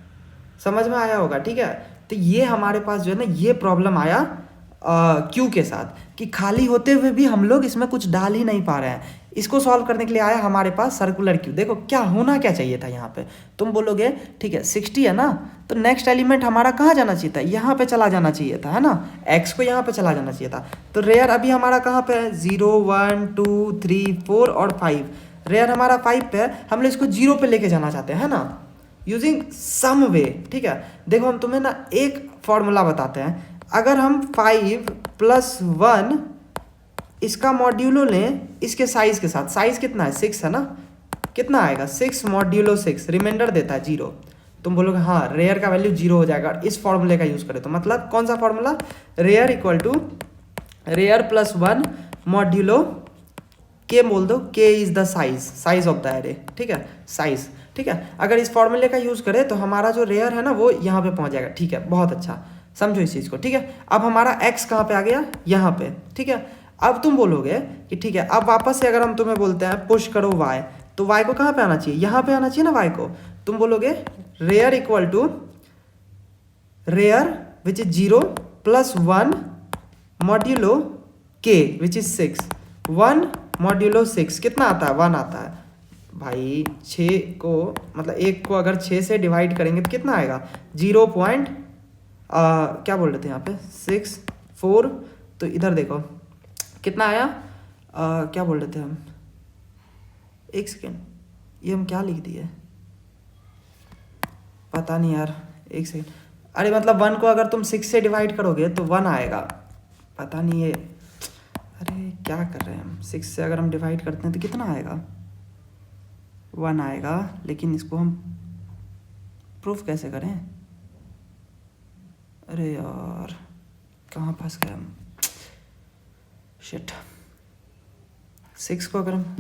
समझ में आया होगा, ठीक है। तो ये हमारे पास जो है ना ये प्रॉब्लम आया क्यू के साथ, कि खाली होते हुए भी हम लोग इसमें कुछ डाल ही नहीं पा रहे हैं। इसको सॉल्व करने के लिए आया हमारे पास सर्कुलर क्यू। देखो क्या होना क्या चाहिए था यहाँ पे, तुम बोलोगे ठीक है 60 है ना, तो नेक्स्ट एलिमेंट हमारा कहाँ जाना चाहिए था, यहाँ पे चला जाना चाहिए था, है ना, x को यहाँ पे चला जाना चाहिए था। तो रेयर अभी हमारा कहाँ पे है, 0 1 2 3 4 और 5, रेयर हमारा 5 पे है, हम लोग इसको 0 पे लेके जाना चाहते हैं, है ना, यूजिंग सम वे। ठीक है, देखो हम तुम्हें ना एक फॉर्मूला बताते हैं। अगर हम 5 + 1 इसका मॉड्यूलो लें इसके साइज के साथ, साइज कितना है 6 है ना, कितना आएगा 6 मॉड्यूलो 6, रिमाइंडर देता है 0। तुम बोलोगे हाँ रेयर का वैल्यू 0 हो जाएगा इस फॉर्मूले का यूज करें तो। मतलब कौन सा formula, rear equal to rear + 1 modulo k बोल दो, k is the size of the array. ठीक है, साइज। ठीक है, अगर इस फॉर्मूले का यूज करें तो हमारा जो रेयर है ना वो यहाँ पे पहुँच जाएगा। ठीक है, बहुत अच्छा, समझो इस चीज़ को। ठीक है, अब हमारा x कहाँ पे आ गया, यहाँ पे। ठीक है, अब तुम बोलोगे कि ठीक है, अब वापस से अगर हम तुम्हें बोलते हैं पुश करो y, तो y को कहाँ पे आना चाहिए, यहाँ पे आना चाहिए ना y को। तुम बोलोगे rear equal to rear which is 0 + 1 modulo k which is 6, 1 modulo 6 कितना आता है, 1 आता है भाई। 6 को मतलब 1 को अगर 6 से डिवाइड करेंगे तो कितना आएगा, 0 पॉइंट क्या बोल रहे थे यहाँ पे 6 4, तो इधर देखो कितना आया, क्या बोल रहे थे हम, एक सेकेंड, ये हम क्या लिख दिए पता नहीं यार, एक सेकेंड। अरे मतलब 1 को अगर तुम 6 से डिवाइड करोगे तो 1 आएगा, पता नहीं ये, अरे क्या कर रहे हैं हम, 6 से अगर हम डिवाइड करते हैं तो कितना आएगा, 1 आएगा। लेकिन इसको हम प्रूफ कैसे करें, अरे यार कहाँ फंस गए हम, शिट। 6 को अगर हम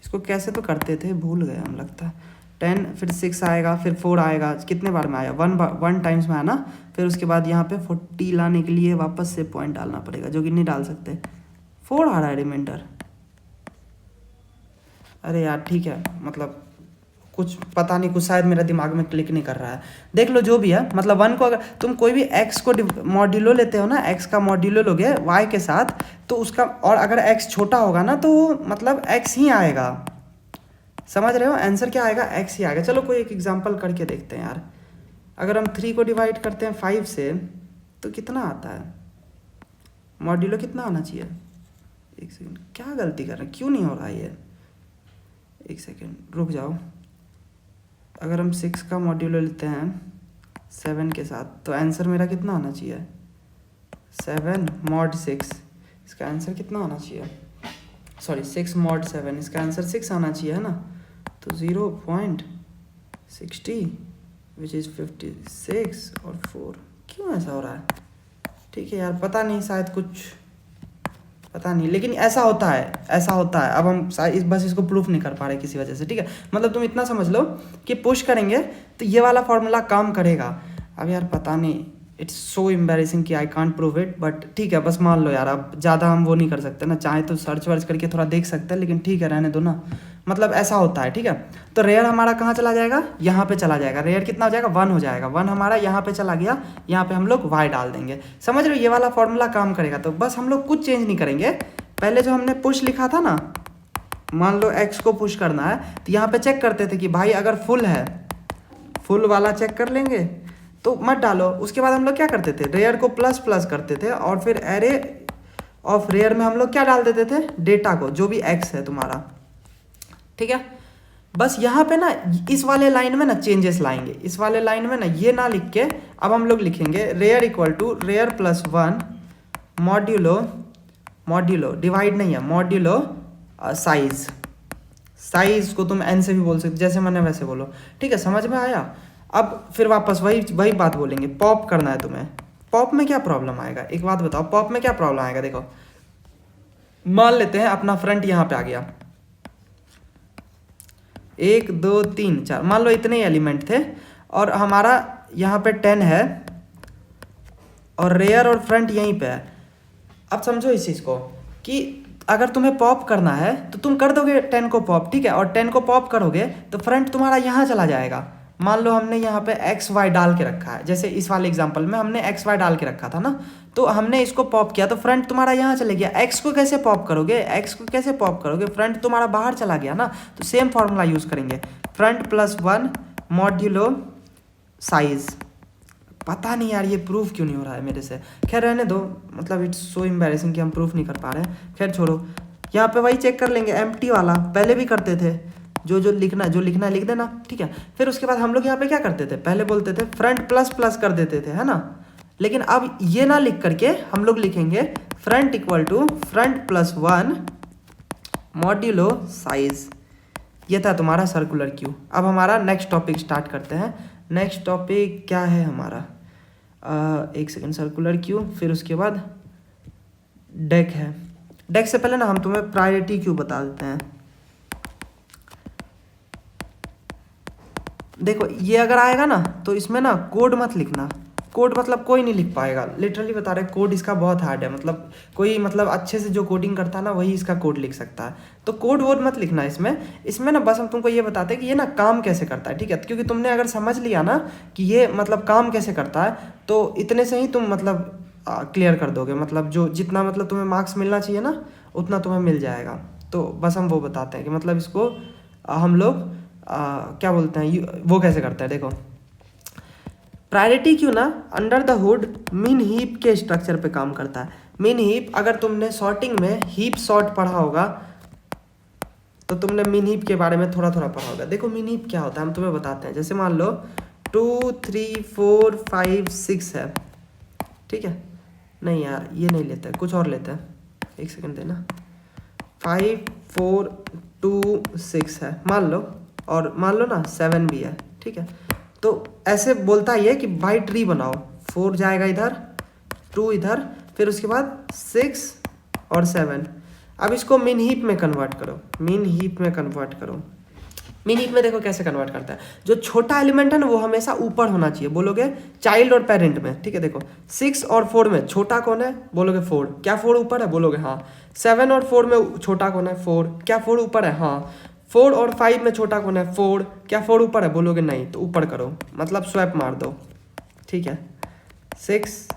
इसको कैसे तो करते थे, भूल गए हम लगता है। 10 फिर 6 आएगा, फिर 4 आएगा, कितने बार में आया, 1 टाइम्स में आया ना। फिर उसके बाद यहाँ पे 40 लाने के लिए वापस से पॉइंट डालना पड़ेगा, जो कि नहीं डाल सकते। 4 आ रहा है रिमाइंडर, अरे यार ठीक है, मतलब कुछ पता नहीं, कुछ शायद मेरा दिमाग में क्लिक नहीं कर रहा है। देख लो जो भी है, मतलब 1 को अगर तुम कोई भी x को मॉड्यूलो लेते हो ना, x का मॉड्यूलो लोगे y के साथ, तो उसका, और अगर x छोटा होगा ना तो मतलब x ही आएगा। समझ रहे हो, आंसर क्या आएगा, x ही आएगा। चलो कोई एक एग्जांपल करके देखते हैं यार। अगर हम 3 को डिवाइड करते हैं 5 से तो कितना आता है, मॉड्यूलो कितना आना चाहिए, एक सेकेंड, क्या गलती कर रहे हैं, क्यों नहीं हो रहा है ये, एक सेकेंड रुक जाओ। अगर हम 6 का मॉड्यूलो लेते हैं 7 के साथ तो आंसर मेरा कितना आना चाहिए, 7 mod 6, इसका आंसर कितना आना चाहिए, सॉरी 6 mod 7, इसका आंसर 6 आना चाहिए, है ना। तो 0.60 विच इज़ 56 और 4, क्यों ऐसा हो रहा है। ठीक है यार, पता नहीं, शायद कुछ पता नहीं, लेकिन ऐसा होता है, ऐसा होता है। अब हम बस इसको प्रूफ नहीं कर पा रहे किसी वजह से। ठीक है, मतलब तुम इतना समझ लो कि पुश करेंगे तो ये वाला फॉर्मूला काम करेगा। अब यार पता नहीं, इट्स सो एम्बैरेसिंग कि I can't prove it, but ठीक है बस मान लो यार। अब ज़्यादा हम वो नहीं कर सकते ना, चाहे तो सर्च वर्च करके थोड़ा देख सकते हैं, लेकिन ठीक है रहने दो ना, मतलब ऐसा होता है। ठीक है, तो रेयर हमारा कहाँ चला जाएगा, यहाँ पे चला जाएगा। रेयर कितना हो जाएगा, 1 हो जाएगा, 1 हमारा यहाँ पे चला गया, यहाँ पे हम लोग y डाल देंगे। समझ रहे हो, ये वाला फॉर्मूला काम करेगा। तो बस हम लोग कुछ चेंज नहीं करेंगे, पहले जो हमने पुश लिखा था ना, मान लो x को पुश करना है तो यहाँ पे चेक करते थे कि भाई अगर फुल है, फुल वाला चेक कर लेंगे तो मत डालो। उसके बाद हम लोग क्या करते थे, रेयर को प्लस प्लस करते थे, और फिर एरे ऑफ रेयर में हम लोग क्या डाल देते थे, डेटा को, जो भी x है तुम्हारा। ठीक है, बस यहाँ पे ना इस वाले लाइन में ना चेंजेस लाएंगे। इस वाले लाइन में ना ये ना लिख के अब हम लोग लिखेंगे rear equal to rear + 1 modulo, modulo divide नहीं है, मॉड्यूलो साइज। साइज को तुम n से भी बोल सकते, जैसे मैंने वैसे बोलो। ठीक है, समझ में आया। अब फिर वापस वही वही बात बोलेंगे, पॉप करना है तुम्हें। पॉप में क्या प्रॉब्लम आएगा, एक बात बताओ, पॉप में क्या प्रॉब्लम आएगा। देखो मान लेते हैं अपना फ्रंट यहाँ पे आ गया, 1 2 3 4, मान लो इतने ही एलिमेंट थे और हमारा यहाँ पे 10 है और रेयर और फ्रंट यहीं पे है। अब समझो इस चीज़ को कि अगर तुम्हें पॉप करना है तो तुम कर दोगे 10 को पॉप, ठीक है, और 10 को पॉप करोगे तो फ्रंट तुम्हारा यहाँ चला जाएगा। मान लो हमने यहाँ पे एक्स वाई डाल के रखा है, जैसे इस वाले एग्जांपल में हमने एक्स वाई डाल के रखा था ना, तो हमने इसको पॉप किया तो फ्रंट तुम्हारा यहाँ चले गया। एक्स को कैसे पॉप करोगे, एक्स को कैसे पॉप करोगे, फ्रंट तुम्हारा बाहर चला गया ना, तो सेम फॉर्मूला यूज़ करेंगे, फ्रंट प्लस 1 मॉड्यूलो साइज। पता नहीं यार ये प्रूफ क्यों नहीं हो रहा है मेरे से, खैर रहने दो, मतलब इट्स सो एम्बैरेसिंग कि हम प्रूफ नहीं कर पा रहे हैं, खैर छोड़ो। यहाँ पे वही चेक कर लेंगे, एम्प्टी वाला पहले भी करते थे, जो लिखना है लिख देना, ठीक है। फिर उसके बाद हम लोग यहाँ पे क्या करते थे, पहले बोलते थे फ्रंट प्लस प्लस कर देते थे, है ना, लेकिन अब ये ना लिख करके हम लोग लिखेंगे front equal to front plus 1 modulo size. ये था तुम्हारा सर्कुलर क्यू। अब हमारा नेक्स्ट टॉपिक स्टार्ट करते हैं। नेक्स्ट टॉपिक क्या है हमारा, एक सेकंड, सर्कुलर क्यू, फिर उसके बाद डेक है। डेक से पहले ना हम तुम्हें प्रायोरिटी क्यू बता देते हैं। देखो ये अगर आएगा ना तो इसमें ना कोड मत लिखना, कोड मतलब कोई नहीं लिख पाएगा, लिटरली बता रहे, कोड इसका बहुत हार्ड है, मतलब कोई मतलब अच्छे से जो कोडिंग करता है ना वही इसका कोड लिख सकता है, तो कोड वोड मत लिखना इसमें ना, बस हम तुमको ये बताते हैं कि ये ना काम कैसे करता है, ठीक है, क्योंकि तुमने अगर समझ लिया ना कि ये मतलब काम कैसे करता है तो इतने से ही तुम मतलब क्लियर कर दोगे, मतलब जो जितना मतलब तुम्हें मार्क्स मिलना चाहिए ना उतना तुम्हें मिल जाएगा। तो बस हम वो बताते हैं कि मतलब इसको हम लोग क्या बोलते हैं, वो कैसे करता है। देखो प्रायोरिटी क्यू ना under the hood mean heap के स्ट्रक्चर पे काम करता है। मीन हीप, अगर तुमने सॉर्टिंग में हीप सॉर्ट पढ़ा होगा तो तुमने मीन हीप के बारे में थोड़ा थोड़ा पढ़ा होगा। देखो मीन हीप क्या होता है हम तुम्हें बताते हैं। जैसे मान लो 2 3 4 5 6 है, ठीक है, नहीं यार ये नहीं लेते, कुछ और लेते हैं, एक सेकंड देना, 5 4 2 6 है मान लो, और मान लो ना 7 भी है, ठीक है, तो ऐसे बोलता ही है कि भाई ट्री बनाओ, 4 जाएगा इधर, 2 इधर, फिर उसके बाद 6 और 7। अब इसको मिन हीप में कन्वर्ट करो, मिन हीप में कन्वर्ट करो। मिन हीप में देखो कैसे कन्वर्ट करता है, जो छोटा एलिमेंट है ना वो हमेशा ऊपर होना चाहिए, बोलोगे चाइल्ड और पेरेंट में, ठीक है। देखो 6 और 4 में छोटा कौन है, बोलोगे 4, क्या 4 ऊपर है, बोलोगे हाँ। 7 और 4 में छोटा कौन है, 4, क्या 4 ऊपर है, हाँ। 4 और 5 में छोटा कौन है, 4, क्या 4 ऊपर है, बोलोगे नहीं, तो ऊपर करो, मतलब स्वैप मार दो, ठीक है। 6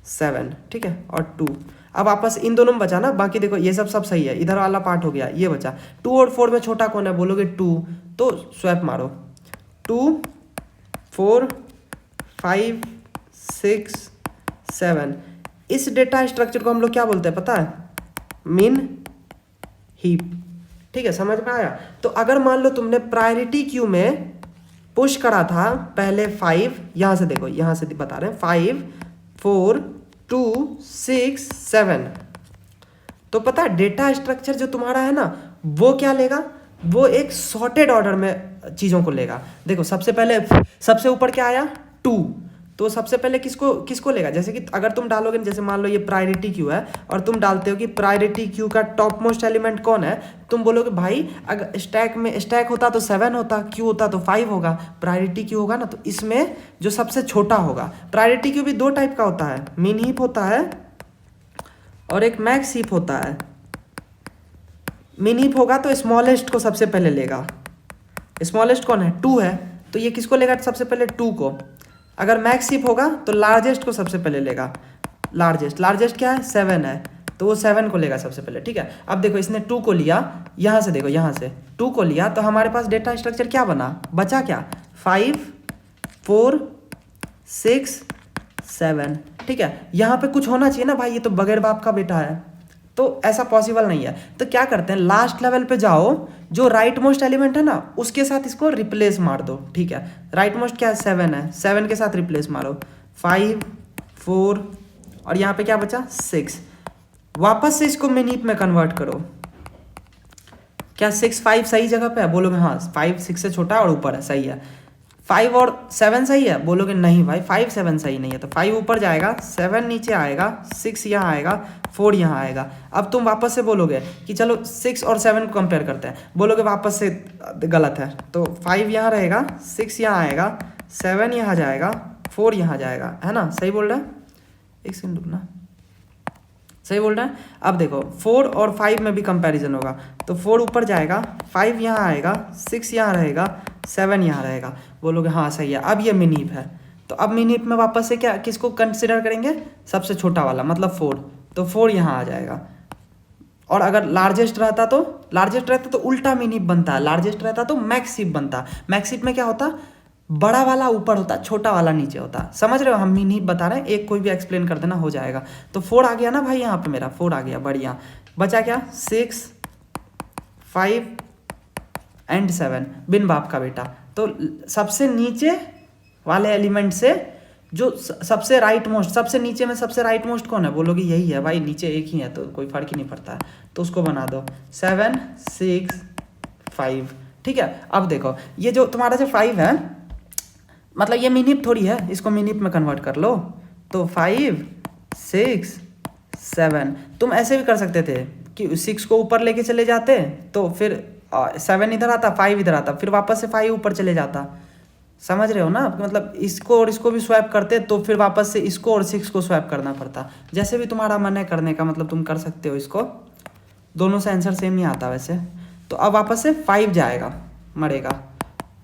7, ठीक है, और 2। अब वापस इन दोनों में बचा ना, बाकी देखो ये सब सही है, इधर वाला पार्ट हो गया, ये बचा। 2 और 4 में छोटा कौन है, बोलोगे 2, तो स्वैप मारो, 2 4 5 6 7। इस डेटा स्ट्रक्चर को हम लोग क्या बोलते हैं पता है, मिन हीप, ठीक है, समझ में आया। तो अगर मान लो तुमने प्रायोरिटी क्यू में पुश करा था पहले 5, यहाँ से देखो, यहाँ से बता रहे हैं 5 4 2 6 7, तो पता है डेटा स्ट्रक्चर जो तुम्हारा है ना वो क्या लेगा, वो एक सॉर्टेड ऑर्डर में चीज़ों को लेगा। देखो सबसे पहले सबसे ऊपर क्या आया 2, तो सबसे पहले किसको लेगा, जैसे कि अगर तुम डालोगे, जैसे मान लो ये प्रायोरिटी क्यू है और तुम डालते हो कि प्रायोरिटी क्यू का टॉप मोस्ट एलिमेंट कौन है, तुम बोलोगे भाई अगर स्टैक होता तो 7 होता, क्यू होता तो 5 होगा, प्रायोरिटी क्यू होगा ना, तो इसमें जो सबसे छोटा होगा। प्रायोरिटी क्यू भी 2 टाइप का होता है, मिन हीप होता है और एक मैक्स हीप होता है। मिन हीप होगा तो स्मॉलेस्ट को सबसे पहले लेगा, स्मॉलेस्ट कौन है 2 है, तो ये किसको लेगा सबसे पहले 2 को। अगर मैक्स हीप होगा तो लार्जेस्ट को सबसे पहले लेगा, लार्जेस्ट क्या है 7 है, तो वो 7 को लेगा सबसे पहले, ठीक है। अब देखो इसने 2 को लिया, यहाँ से देखो, यहाँ से 2 को लिया तो हमारे पास डेटा स्ट्रक्चर क्या बना, बचा क्या 5 4 6 7, ठीक है। यहाँ पे कुछ होना चाहिए ना भाई, ये तो बगैर बाप का बेटा है, तो ऐसा पॉसिबल नहीं है। तो क्या करते हैं, लास्ट लेवल पे जाओ, जो राइट मोस्ट एलिमेंट है ना उसके साथ इसको रिप्लेस मार दो, ठीक है। राइट मोस्ट क्या है 7 है, 7 के साथ रिप्लेस मारो, 5 4 और यहाँ पे क्या बचा 6, वापस से इसको मिन हीप में कन्वर्ट करो। क्या 6 5 सही जगह पे है, बोलोगे हाँ 5 6 से छोटा और ऊपर है, सही है। 5 और 7 सही है, बोलोगे नहीं भाई 5 7 सही नहीं है, तो 5 ऊपर जाएगा, 7 नीचे आएगा, 6 यहाँ आएगा, 4 यहाँ आएगा। अब तुम वापस से बोलोगे कि चलो 6 और 7 को कंपेयर करते हैं, बोलोगे वापस से गलत है, तो 5 यहाँ रहेगा, 6 यहाँ आएगा, 7 यहाँ जाएगा, 4 यहाँ जाएगा, है ना? सही बोल रहा है, एक सेकंड रुकना, सही बोल रहा है। अब देखो 4 और 5 में भी कंपैरिजन होगा, तो 4 ऊपर जाएगा, 5 यहाँ आएगा, 6 यहाँ रहेगा, 7 यहाँ रहेगा, बोलोगे हाँ सही है। अब ये मिन हीप है, तो अब मिन हीप में वापस से क्या किसको कंसिडर करेंगे? सबसे छोटा वाला, मतलब 4, तो 4 यहाँ आ जाएगा। और अगर लार्जेस्ट रहता तो उल्टा मिन हीप बनता है, लार्जेस्ट रहता तो मैक्स हीप बनता। मैक्स हीप में क्या होता? बड़ा वाला ऊपर होता, छोटा वाला नीचे होता। समझ रहे हो? हम मिन हीप बता रहे हैं, एक कोई भी एक्सप्लेन कर देना हो जाएगा। तो 4 आ गया ना भाई, यहाँ पे मेरा 4 आ गया, बढ़िया। बचा क्या? 6 5 एंड 7, बिन बाप का बेटा। तो सबसे नीचे वाले एलिमेंट से जो सबसे राइट मोस्ट, सबसे नीचे में सबसे राइट मोस्ट कौन है? बोलोगे यही है भाई, नीचे एक ही है तो कोई फर्क ही नहीं पड़ता है, तो उसको बना दो 7 6 5। ठीक है, अब देखो ये जो तुम्हारा जो 5 है, मतलब ये मिन हीप थोड़ी है, इसको मिन हीप में कन्वर्ट कर लो, तो 5 6 7। तुम ऐसे भी कर सकते थे कि 6 को ऊपर लेके चले जाते, तो फिर 7 इधर आता, 5 इधर आता, फिर वापस से 5 ऊपर चले जाता। समझ रहे हो ना? मतलब इसको और इसको भी स्वैप करते, तो फिर वापस से इसको और 6 को स्वैप करना पड़ता। जैसे भी तुम्हारा मन है करने का, मतलब तुम कर सकते हो इसको, दोनों से आंसर सेम ही आता वैसे। तो अब वापस से 5 जाएगा, मरेगा,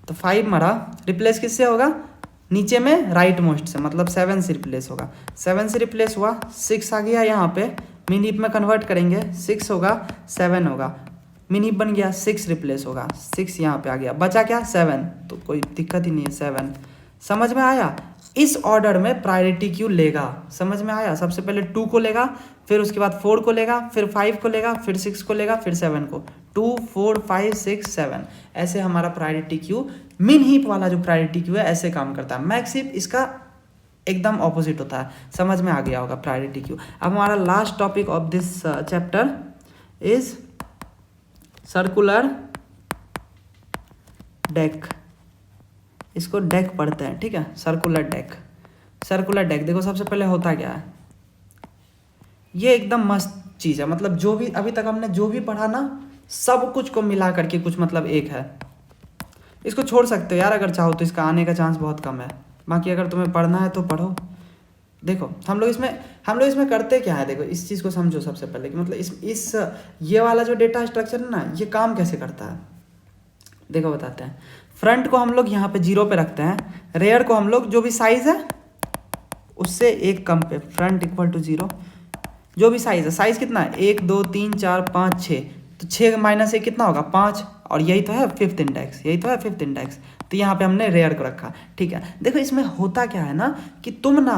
तो 5 मरा, रिप्लेस किससे होगा? नीचे में राइट मोस्ट से, मतलब 7 से रिप्लेस होगा। 7 से रिप्लेस हुआ, 6 आ गया यहाँ पे, मिन हीप में कन्वर्ट करेंगे, 6 होगा 7 होगा, मिन हीप बन गया, 6 रिप्लेस होगा, 6 यहाँ पे आ गया, बचा क्या? 7, तो कोई दिक्कत ही नहीं है, 7। समझ में आया? इस ऑर्डर में प्रायोरिटी क्यू लेगा, समझ में आया? सबसे पहले 2 को लेगा, फिर उसके बाद 4 को लेगा, फिर 5 को लेगा, फिर 6 को लेगा, फिर 7 को। 2 4 5 6 7, ऐसे हमारा प्रायोरिटी क्यू, मिन हीप वाला जो प्रायोरिटी क्यू है ऐसे काम करता है। मैक्स हीप इसका एकदम ऑपोजिट होता है। समझ में आ गया होगा प्रायोरिटी क्यू। अब हमारा last topic of this chapter is circular deck. इसको डेक पढ़ते हैं, ठीक है? Circular deck. सर्कुलर डेक देखो सबसे पहले होता क्या है, ये एकदम मस्त चीज़ है, मतलब जो भी अभी तक हमने जो भी पढ़ा ना, सब कुछ को मिला करके कुछ मतलब एक है। इसको छोड़ सकते हो यार अगर चाहो तो, इसका आने का चांस बहुत कम है। बाकी अगर तुम्हें पढ़ना है तो पढ़ो। देखो हम लोग इसमें करते क्या है, देखो इस चीज़ को समझो सबसे पहले कि मतलब ये वाला जो डेटा स्ट्रक्चर है ना, ये काम कैसे करता है। देखो बताते हैं। फ्रंट को हम लोग यहाँ पे 0 पे रखते हैं, रेयर को हम लोग जो भी साइज़ है उससे एक कम पे, फ्रंट इक्वल टू 0, जो भी साइज़ है। साइज़ कितना है? 1 2 3 4 5 6, तो 6 माइनस 1 कितना होगा? 5, और यही तो है 5th इंडेक्स, यही तो है 5th इंडेक्स। तो यहाँ पे हमने रेयर को रखा, ठीक है? देखो इसमें होता क्या है ना कि तुम ना,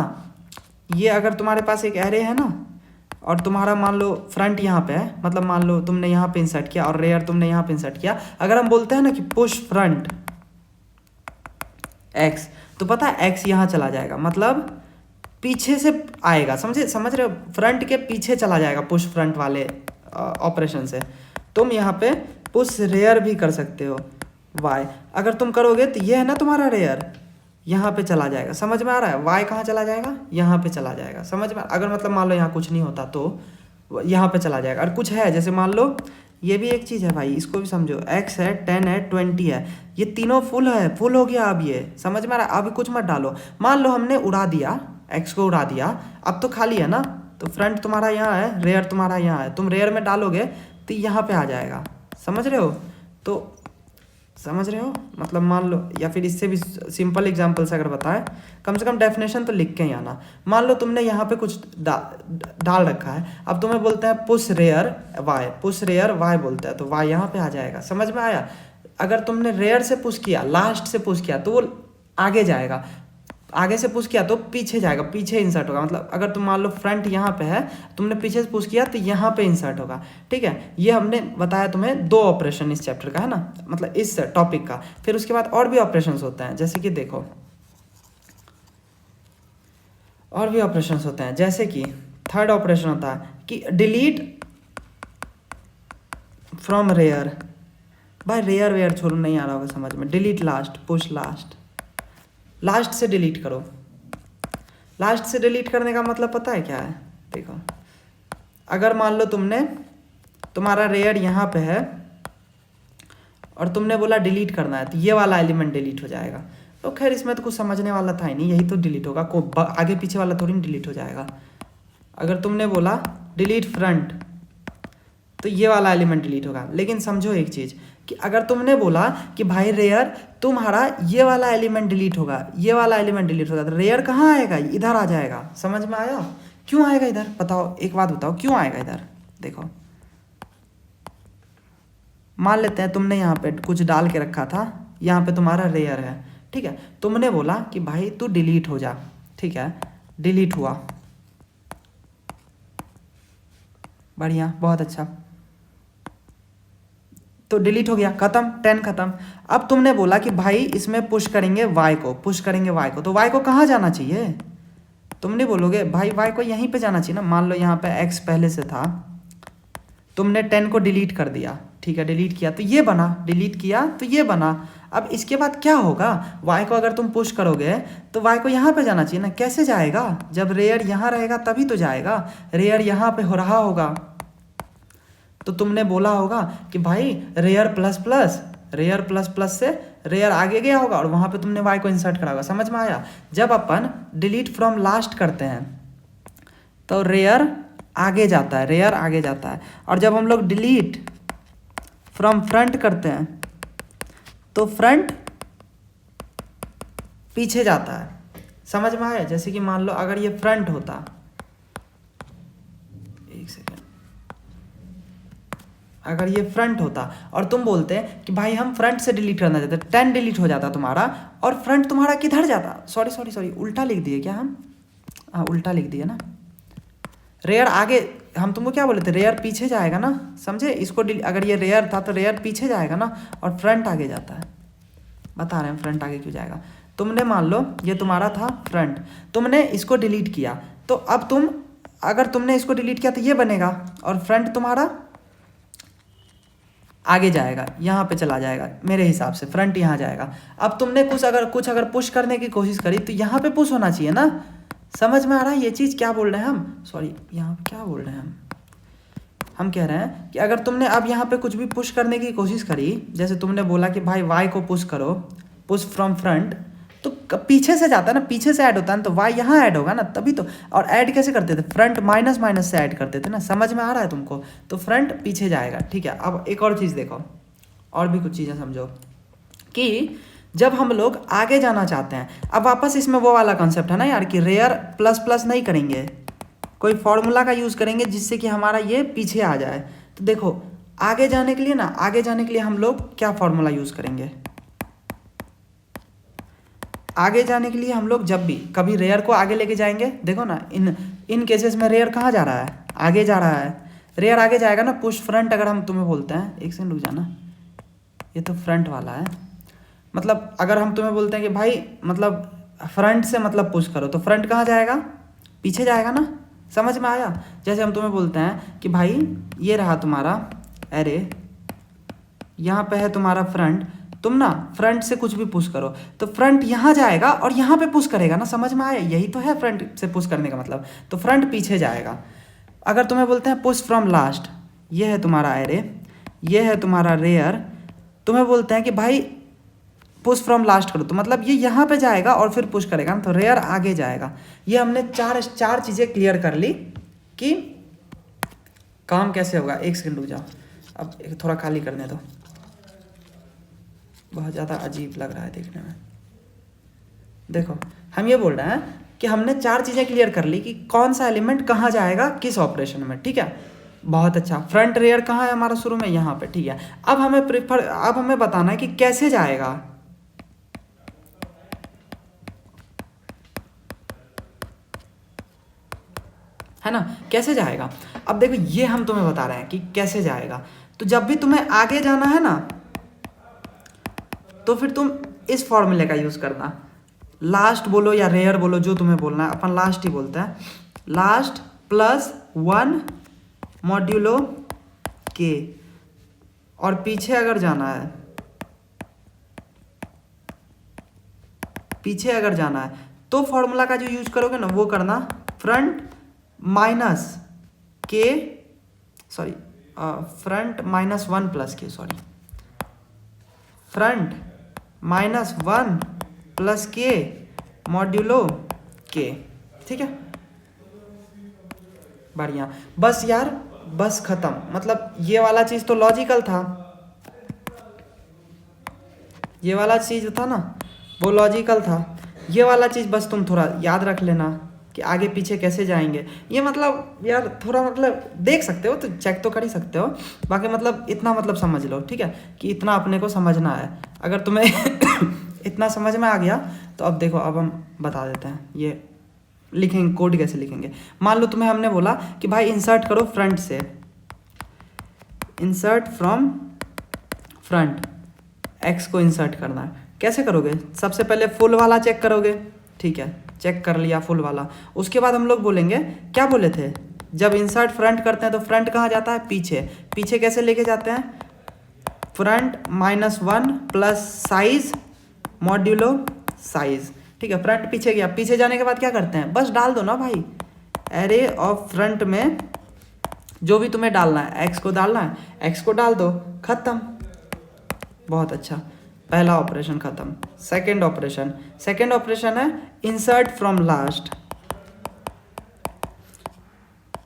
ये अगर तुम्हारे पास एक एरे है ना, और तुम्हारा मान लो फ्रंट यहाँ पे है, मतलब मान लो तुमने यहाँ पे इंसर्ट किया और रेयर तुमने यहाँ पे इंसर्ट किया। अगर हम बोलते हैं ना कि पुश फ्रंट x, तो पता है x यहाँ चला जाएगा, मतलब पीछे से आएगा। समझ रहे हो? फ्रंट के पीछे चला जाएगा पुश फ्रंट वाले ऑपरेशन से। तुम यहाँ पे पुश रेयर भी कर सकते हो y, अगर तुम करोगे तो ये है ना तुम्हारा रेयर, यहाँ पे चला जाएगा। समझ में आ रहा है? y कहाँ चला जाएगा? यहाँ पे चला जाएगा। समझ में? अगर मतलब मान लो यहाँ कुछ नहीं होता तो यहाँ पे चला जाएगा। और कुछ है, जैसे मान लो ये भी एक चीज़ है भाई, इसको भी समझो। x है, 10 है, 20 है, ये तीनों फुल है, फुल हो गया अब ये। समझ में आ रहा है? अभी कुछ मत डालो। मान लो हमने उड़ा दिया, x को उड़ा दिया, अब तो खाली है ना, तो फ्रंट तुम्हारा यहाँ है, रेयर तुम्हारा यहाँ है, तुम रेयर में डालोगे तो यहाँ पे आ जाएगा। समझ रहे हो? तो समझ रहे हो? मतलब मान लो, या फिर इससे भी सिंपल एग्जांपल से अगर बताएं, कम से कम डेफिनेशन तो लिख के ही आना। मान लो तुमने यहाँ पे कुछ डाल रखा है, अब तुम्हें बोलते हैं push rear Y, push rear Y बोलता है, तो वाई यहाँ पे आ जाएगा। समझ में आया? अगर तुमने रेयर से पुश किया, लास्ट से पुश किया, तो वो आगे जाएगा, आगे से पुश किया तो पीछे जाएगा, पीछे इंसर्ट होगा। मतलब अगर तुम मान लो फ्रंट यहाँ पे है, तुमने पीछे से पुश किया तो यहाँ पे इंसर्ट होगा। ठीक है, ये हमने बताया तुम्हें 2 ऑपरेशन इस चैप्टर का, है ना, मतलब इस टॉपिक का। फिर उसके बाद और भी ऑपरेशंस होते हैं, जैसे कि देखो और भी ऑपरेशंस होते हैं, जैसे कि थर्ड ऑपरेशन होता है कि डिलीट फ्रॉम रेयर। भाई रेयर वेयर छोड़ो, नहीं आ रहा होगा समझ में। Delete last, push last, last से डिलीट करो। लास्ट से डिलीट करने का मतलब पता है क्या है? देखो, अगर मान लो तुम्हारा रेयर यहाँ पे है और तुमने बोला डिलीट करना है, तो ये वाला एलिमेंट डिलीट हो जाएगा। तो खैर इसमें तो कुछ समझने वाला था ही नहीं, यही तो डिलीट होगा, आगे पीछे वाला थोड़ी डिलीट हो जाएगा। अगर तुमने बोला डिलीट फ्रंट, तो ये वाला एलिमेंट डिलीट होगा। लेकिन समझो एक चीज़ कि अगर तुमने बोला कि भाई रेयर तुम्हारा ये वाला एलिमेंट डिलीट होगा, ये वाला एलिमेंट डिलीट होगा, तो रेयर कहाँ आएगा? इधर आ जाएगा। समझ में आया? क्यों आएगा इधर? बताओ, एक बात बताओ, क्यों आएगा इधर? देखो, मान लेते हैं तुमने यहाँ पे कुछ डाल के रखा था, यहाँ पे तुम्हारा रेयर है, ठीक है। तुमने बोला कि भाई तू डिलीट हो जा, ठीक है, डिलीट हुआ, बढ़िया, बहुत अच्छा, तो डिलीट हो गया, खत्म, 10 खत्म। अब तुमने बोला कि भाई इसमें पुश करेंगे वाई को, पुश करेंगे वाई को, तो वाई को कहाँ जाना चाहिए? तुमने बोलोगे भाई वाई को यहीं पे जाना चाहिए ना। मान लो यहाँ पे एक्स पहले से था, तुमने 10 को डिलीट कर दिया, ठीक है, डिलीट किया तो ये बना, डिलीट किया तो ये बना। अब इसके बाद क्या होगा? वाई को अगर तुम पुश करोगे तो वाई को यहाँ पे जाना चाहिए ना। कैसे जाएगा? जब रेयर यहाँ रहेगा तभी तो जाएगा। रेयर यहाँ पे हो रहा होगा, तो तुमने बोला होगा कि भाई rear plus plus, rear plus plus से रेयर आगे गया होगा और वहाँ पे तुमने वाई को इंसर्ट करा होगा। समझ में आया? जब अपन डिलीट फ्रॉम लास्ट करते हैं तो रेयर आगे जाता है, रेयर आगे जाता है, और जब हम लोग डिलीट फ्रॉम फ्रंट करते हैं तो फ्रंट पीछे जाता है। समझ में आया? जैसे कि मान लो अगर ये फ्रंट होता, एक सेकेंड, अगर ये फ्रंट होता और तुम बोलते हैं कि भाई हम फ्रंट से डिलीट करना चाहते, 10 डिलीट हो जाता तुम्हारा और फ्रंट तुम्हारा किधर जाता? सॉरी उल्टा लिख दिए क्या हम? हाँ, उल्टा लिख दिए ना। रेयर आगे, हम तुमको क्या बोले थे? रेयर पीछे जाएगा ना, समझे? इसको अगर ये रेयर था तो रेयर पीछे जाएगा ना और फ्रंट आगे जाता है। बता रहे हैं फ्रंट आगे क्यों जाएगा। तुमने मान लो ये तुम्हारा था फ्रंट, तुमने इसको डिलीट किया, तो अब अगर तुमने इसको डिलीट किया तो ये बनेगा और फ्रंट तुम्हारा आगे जाएगा, यहाँ पे चला जाएगा। मेरे हिसाब से फ्रंट यहाँ जाएगा। अब तुमने कुछ अगर पुश करने की कोशिश करी तो यहाँ पे पुश होना चाहिए ना। समझ में आ रहा है ये चीज़? क्या बोल रहे हैं हम? सॉरी, यहाँ पे क्या बोल रहे हैं हम कह रहे हैं कि अगर तुमने अब यहाँ पे कुछ भी पुश करने की कोशिश करी, जैसे तुमने बोला कि भाई वाई को पुश करो, पुश फ्रॉम फ्रंट, तो पीछे से जाता है ना, पीछे से ऐड होता है ना, तो वाई यहाँ ऐड होगा ना, तभी तो। और ऐड कैसे करते थे? फ्रंट माइनस माइनस से ऐड करते थे ना। समझ में आ रहा है तुमको? तो फ्रंट पीछे जाएगा, ठीक है। अब एक और चीज़ देखो, और भी कुछ चीज़ें समझो कि जब हम लोग आगे जाना चाहते हैं, अब वापस इसमें वो वाला कॉन्सेप्ट है ना यार कि रेयर प्लस प्लस नहीं करेंगे, कोई फॉर्मूला का यूज़ करेंगे जिससे कि हमारा ये पीछे आ जाए। तो देखो, आगे जाने के लिए ना, आगे जाने के लिए हम लोग क्या फॉर्मूला यूज़ करेंगे? आगे जाने के लिए हम लोग जब भी कभी रेयर को आगे लेके जाएंगे, देखो ना, इन केसेस में रेयर कहाँ जा रहा है? आगे जा रहा है। रेयर आगे जाएगा ना, पुश फ्रंट अगर हम तुम्हें बोलते हैं, एक सेकंड रुक जाना, ये तो फ्रंट वाला है। मतलब अगर हम तुम्हें बोलते हैं कि भाई मतलब फ्रंट से मतलब पुश करो, तो फ्रंट कहाँ जाएगा? पीछे जाएगा ना। समझ में आया? जैसे हम तुम्हें बोलते हैं कि भाई ये रहा तुम्हारा एरे, यहाँ पे है तुम्हारा फ्रंट, तुम ना फ्रंट से कुछ भी पुश करो तो फ्रंट यहाँ जाएगा और यहाँ पे पुश करेगा ना। समझ में आया? यही तो है फ्रंट से पुश करने का मतलब। तो फ्रंट पीछे जाएगा। अगर तुम्हें बोलते हैं पुश फ्रॉम लास्ट, ये है तुम्हारा एरे, ये है तुम्हारा रेयर, तुम्हें बोलते हैं कि भाई पुश फ्रॉम लास्ट करो, तो मतलब ये यहाँ पे जाएगा और फिर पुश करेगा ना, तो रेयर आगे जाएगा। ये हमने चार चीज़ें क्लियर कर ली कि काम कैसे होगा। एक सेकंड रुक जाओ, अब थोड़ा खाली करने दो, बहुत ज़्यादा अजीब लग रहा है देखने में। देखो, हम ये बोल रहे हैं कि हमने 4 चीज़ें क्लियर कर ली कि कौन सा एलिमेंट कहाँ जाएगा किस ऑपरेशन में, ठीक है। बहुत अच्छा। फ्रंट रेयर कहाँ है हमारा शुरू में? यहाँ पे, ठीक है। अब हमें बताना है कि कैसे जाएगा। है ना, कैसे जाएगा। अब देखो, ये हम तुम्हें बता रहे हैं कि कैसे जाएगा। तो जब भी तुम्हें आगे जाना है ना, तो फिर तुम इस फॉर्मूले का यूज़ करना। लास्ट बोलो या रेयर बोलो, जो तुम्हें बोलना है, अपन लास्ट ही बोलते हैं। लास्ट प्लस 1 मॉड्यूलो के, और पीछे अगर जाना है, पीछे अगर जाना है तो फॉर्मूला का जो यूज करोगे ना वो करना front minus K sorry front minus one plus K sorry front minus one plus K modulo K. ठीक है, बढ़िया। बस यार बस खत्म। मतलब ये वाला चीज़ तो लॉजिकल था, ये वाला चीज़ था ना वो लॉजिकल था। ये वाला चीज़ बस तुम थोड़ा याद रख लेना कि आगे पीछे कैसे जाएंगे। ये मतलब यार थोड़ा मतलब देख सकते हो तो चेक तो कर ही सकते हो, बाकी मतलब इतना मतलब समझ लो। ठीक है, कि इतना अपने को समझना है। अगर तुम्हें इतना समझ में आ गया तो अब देखो, अब हम बता देते हैं ये लिखेंगे, कोड कैसे लिखेंगे। मान लो तुम्हें हमने बोला कि भाई इंसर्ट करो फ्रंट से, इंसर्ट फ्रॉम फ्रंट, एक्स को इंसर्ट करना है। कैसे करोगे? सबसे पहले फुल वाला चेक करोगे। ठीक है, चेक कर लिया फुल वाला। उसके बाद हम लोग बोलेंगे, क्या बोले थे, जब इंसर्ट फ्रंट करते हैं तो फ्रंट कहाँ जाता है? पीछे। पीछे कैसे लेके जाते हैं? Front minus one plus size modulo size. ठीक है, फ्रंट पीछे गया। पीछे जाने के बाद क्या करते हैं? बस डाल दो ना भाई, एरे ऑफ फ्रंट में जो भी तुम्हें डालना है, एक्स को डालना है, एक्स को डाल दो, खत्म। बहुत अच्छा, पहला ऑपरेशन खत्म। सेकंड ऑपरेशन है इंसर्ट फ्रॉम लास्ट।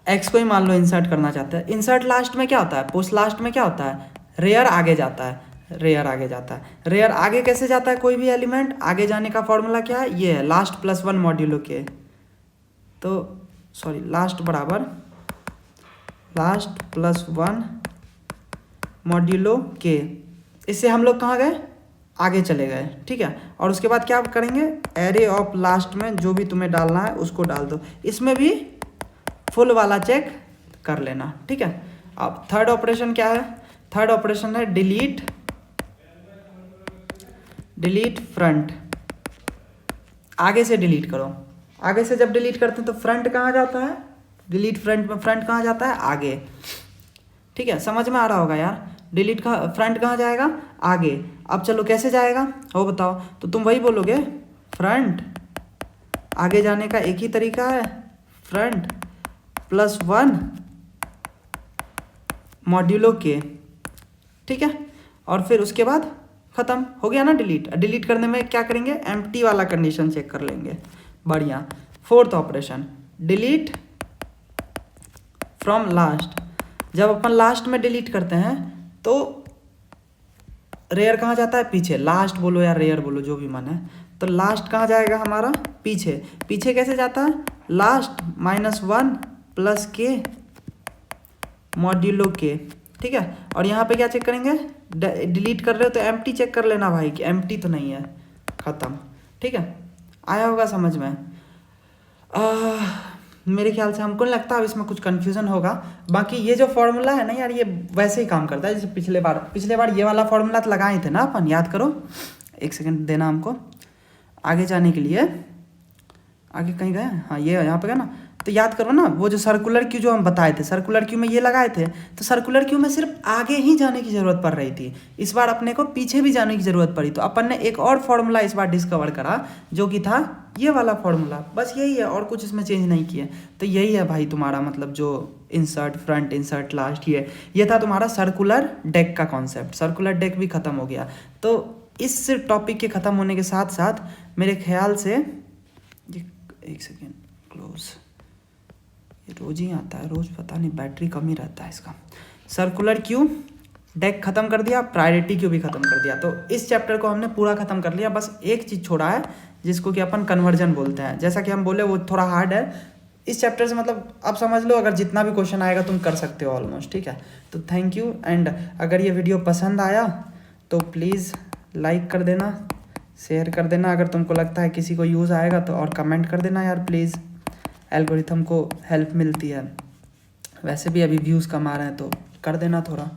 एक्स को ही मान लो इंसर्ट करना चाहते हैं। इंसर्ट लास्ट में क्या होता है? पोस्ट लास्ट में क्या होता है? रेयर आगे जाता है, रेयर आगे जाता है। रेयर आगे कैसे जाता है? कोई भी एलिमेंट आगे जाने का फॉर्मूला क्या है? ये है लास्ट प्लस वन मॉड्यूलो के। तो सॉरी, लास्ट बराबर लास्ट प्लस वन मॉड्यूलो के। इससे हम लोग कहाँ गए? आगे चले गए। ठीक है, और उसके बाद क्या करेंगे? एरे ऑफ लास्ट में जो भी तुम्हें डालना है उसको डाल दो। इसमें भी फुल वाला चेक कर लेना। ठीक है, अब थर्ड ऑपरेशन क्या है? थर्ड ऑपरेशन है डिलीट, डिलीट फ्रंट। आगे से डिलीट करो। आगे से जब डिलीट करते हैं तो फ्रंट कहाँ जाता है? डिलीट फ्रंट में फ्रंट कहाँ जाता है? आगे। ठीक है, समझ में आ रहा होगा यार। डिलीट का फ्रंट कहाँ जाएगा? आगे। अब चलो कैसे जाएगा वो बताओ। तो तुम वही बोलोगे, फ्रंट आगे जाने का एक ही तरीका है, front plus one modulo K. ठीक है, और फिर उसके बाद खत्म हो गया ना डिलीट। डिलीट करने में क्या करेंगे? एम्प्टी वाला कंडीशन चेक कर लेंगे। बढ़िया। Fourth operation delete from last. जब अपन लास्ट में डिलीट करते हैं तो रेयर कहाँ जाता है? पीछे। लास्ट बोलो या रेयर बोलो, जो भी मन है। तो लास्ट कहाँ जाएगा हमारा? पीछे। पीछे कैसे जाता है? Last minus one plus K modulo K. ठीक है, और यहाँ पे क्या चेक करेंगे? डिलीट कर रहे हो तो एम्प्टी चेक कर लेना भाई कि एम्प्टी तो नहीं है। खत्म। ठीक है, आया होगा समझ में। मेरे ख्याल से हमको नहीं लगता अब इसमें कुछ कन्फ्यूज़न होगा। बाकी ये जो फॉर्मूला है ना यार, ये वैसे ही काम करता है जैसे पिछले बार ये वाला फॉर्मूला तो लगाए थे ना अपन, याद करो। एक सेकंड देना हमको आगे जाने के लिए। आगे कहीं गए? हाँ, ये यहाँ पे गया ना। तो याद करो ना, वो जो सर्कुलर क्यू जो हम बताए थे, सर्कुलर क्यू में ये लगाए थे, तो सर्कुलर क्यू में सिर्फ आगे ही जाने की ज़रूरत पड़ रही थी। इस बार अपने को पीछे भी जाने की ज़रूरत पड़ी। तो अपन ने एक और फॉर्मूला इस बार डिस्कवर करा जो कि था ये वाला फॉर्मूला। बस यही है, और कुछ इसमें चेंज नहीं किया। तो यही है भाई तुम्हारा मतलब जो इंसर्ट फ्रंट, इंसर्ट लास्ट, ये था तुम्हारा सर्कुलर डेक का कॉन्सेप्ट। सर्कुलर डेक भी ख़त्म हो गया। तो इस टॉपिक के ख़त्म होने के साथ साथ मेरे ख्याल से एक सेकेंड क्लोज, ये रोज ही आता है, रोज पता नहीं बैटरी कम ही रहता है इसका। सर्कुलर क्यू डेक खत्म कर दिया, प्रायोरिटी क्यू भी खत्म कर दिया। तो इस चैप्टर को हमने पूरा खत्म कर लिया। बस एक चीज़ छोड़ा है जिसको कि अपन कन्वर्जन बोलते हैं। जैसा कि हम बोले वो थोड़ा हार्ड है। इस चैप्टर से मतलब आप समझ लो, अगर जितना भी क्वेश्चन आएगा तुम कर सकते हो ऑलमोस्ट। ठीक है, तो थैंक यू। एंड अगर ये वीडियो पसंद आया तो प्लीज़ लाइक कर देना, शेयर कर देना। अगर तुमको लगता है किसी को यूज़ आएगा तो और कमेंट कर देना यार प्लीज़। एल्गोरिथम को हेल्प मिलती है। वैसे भी अभी व्यूज़ कम आ रहे हैं तो कर देना थोड़ा।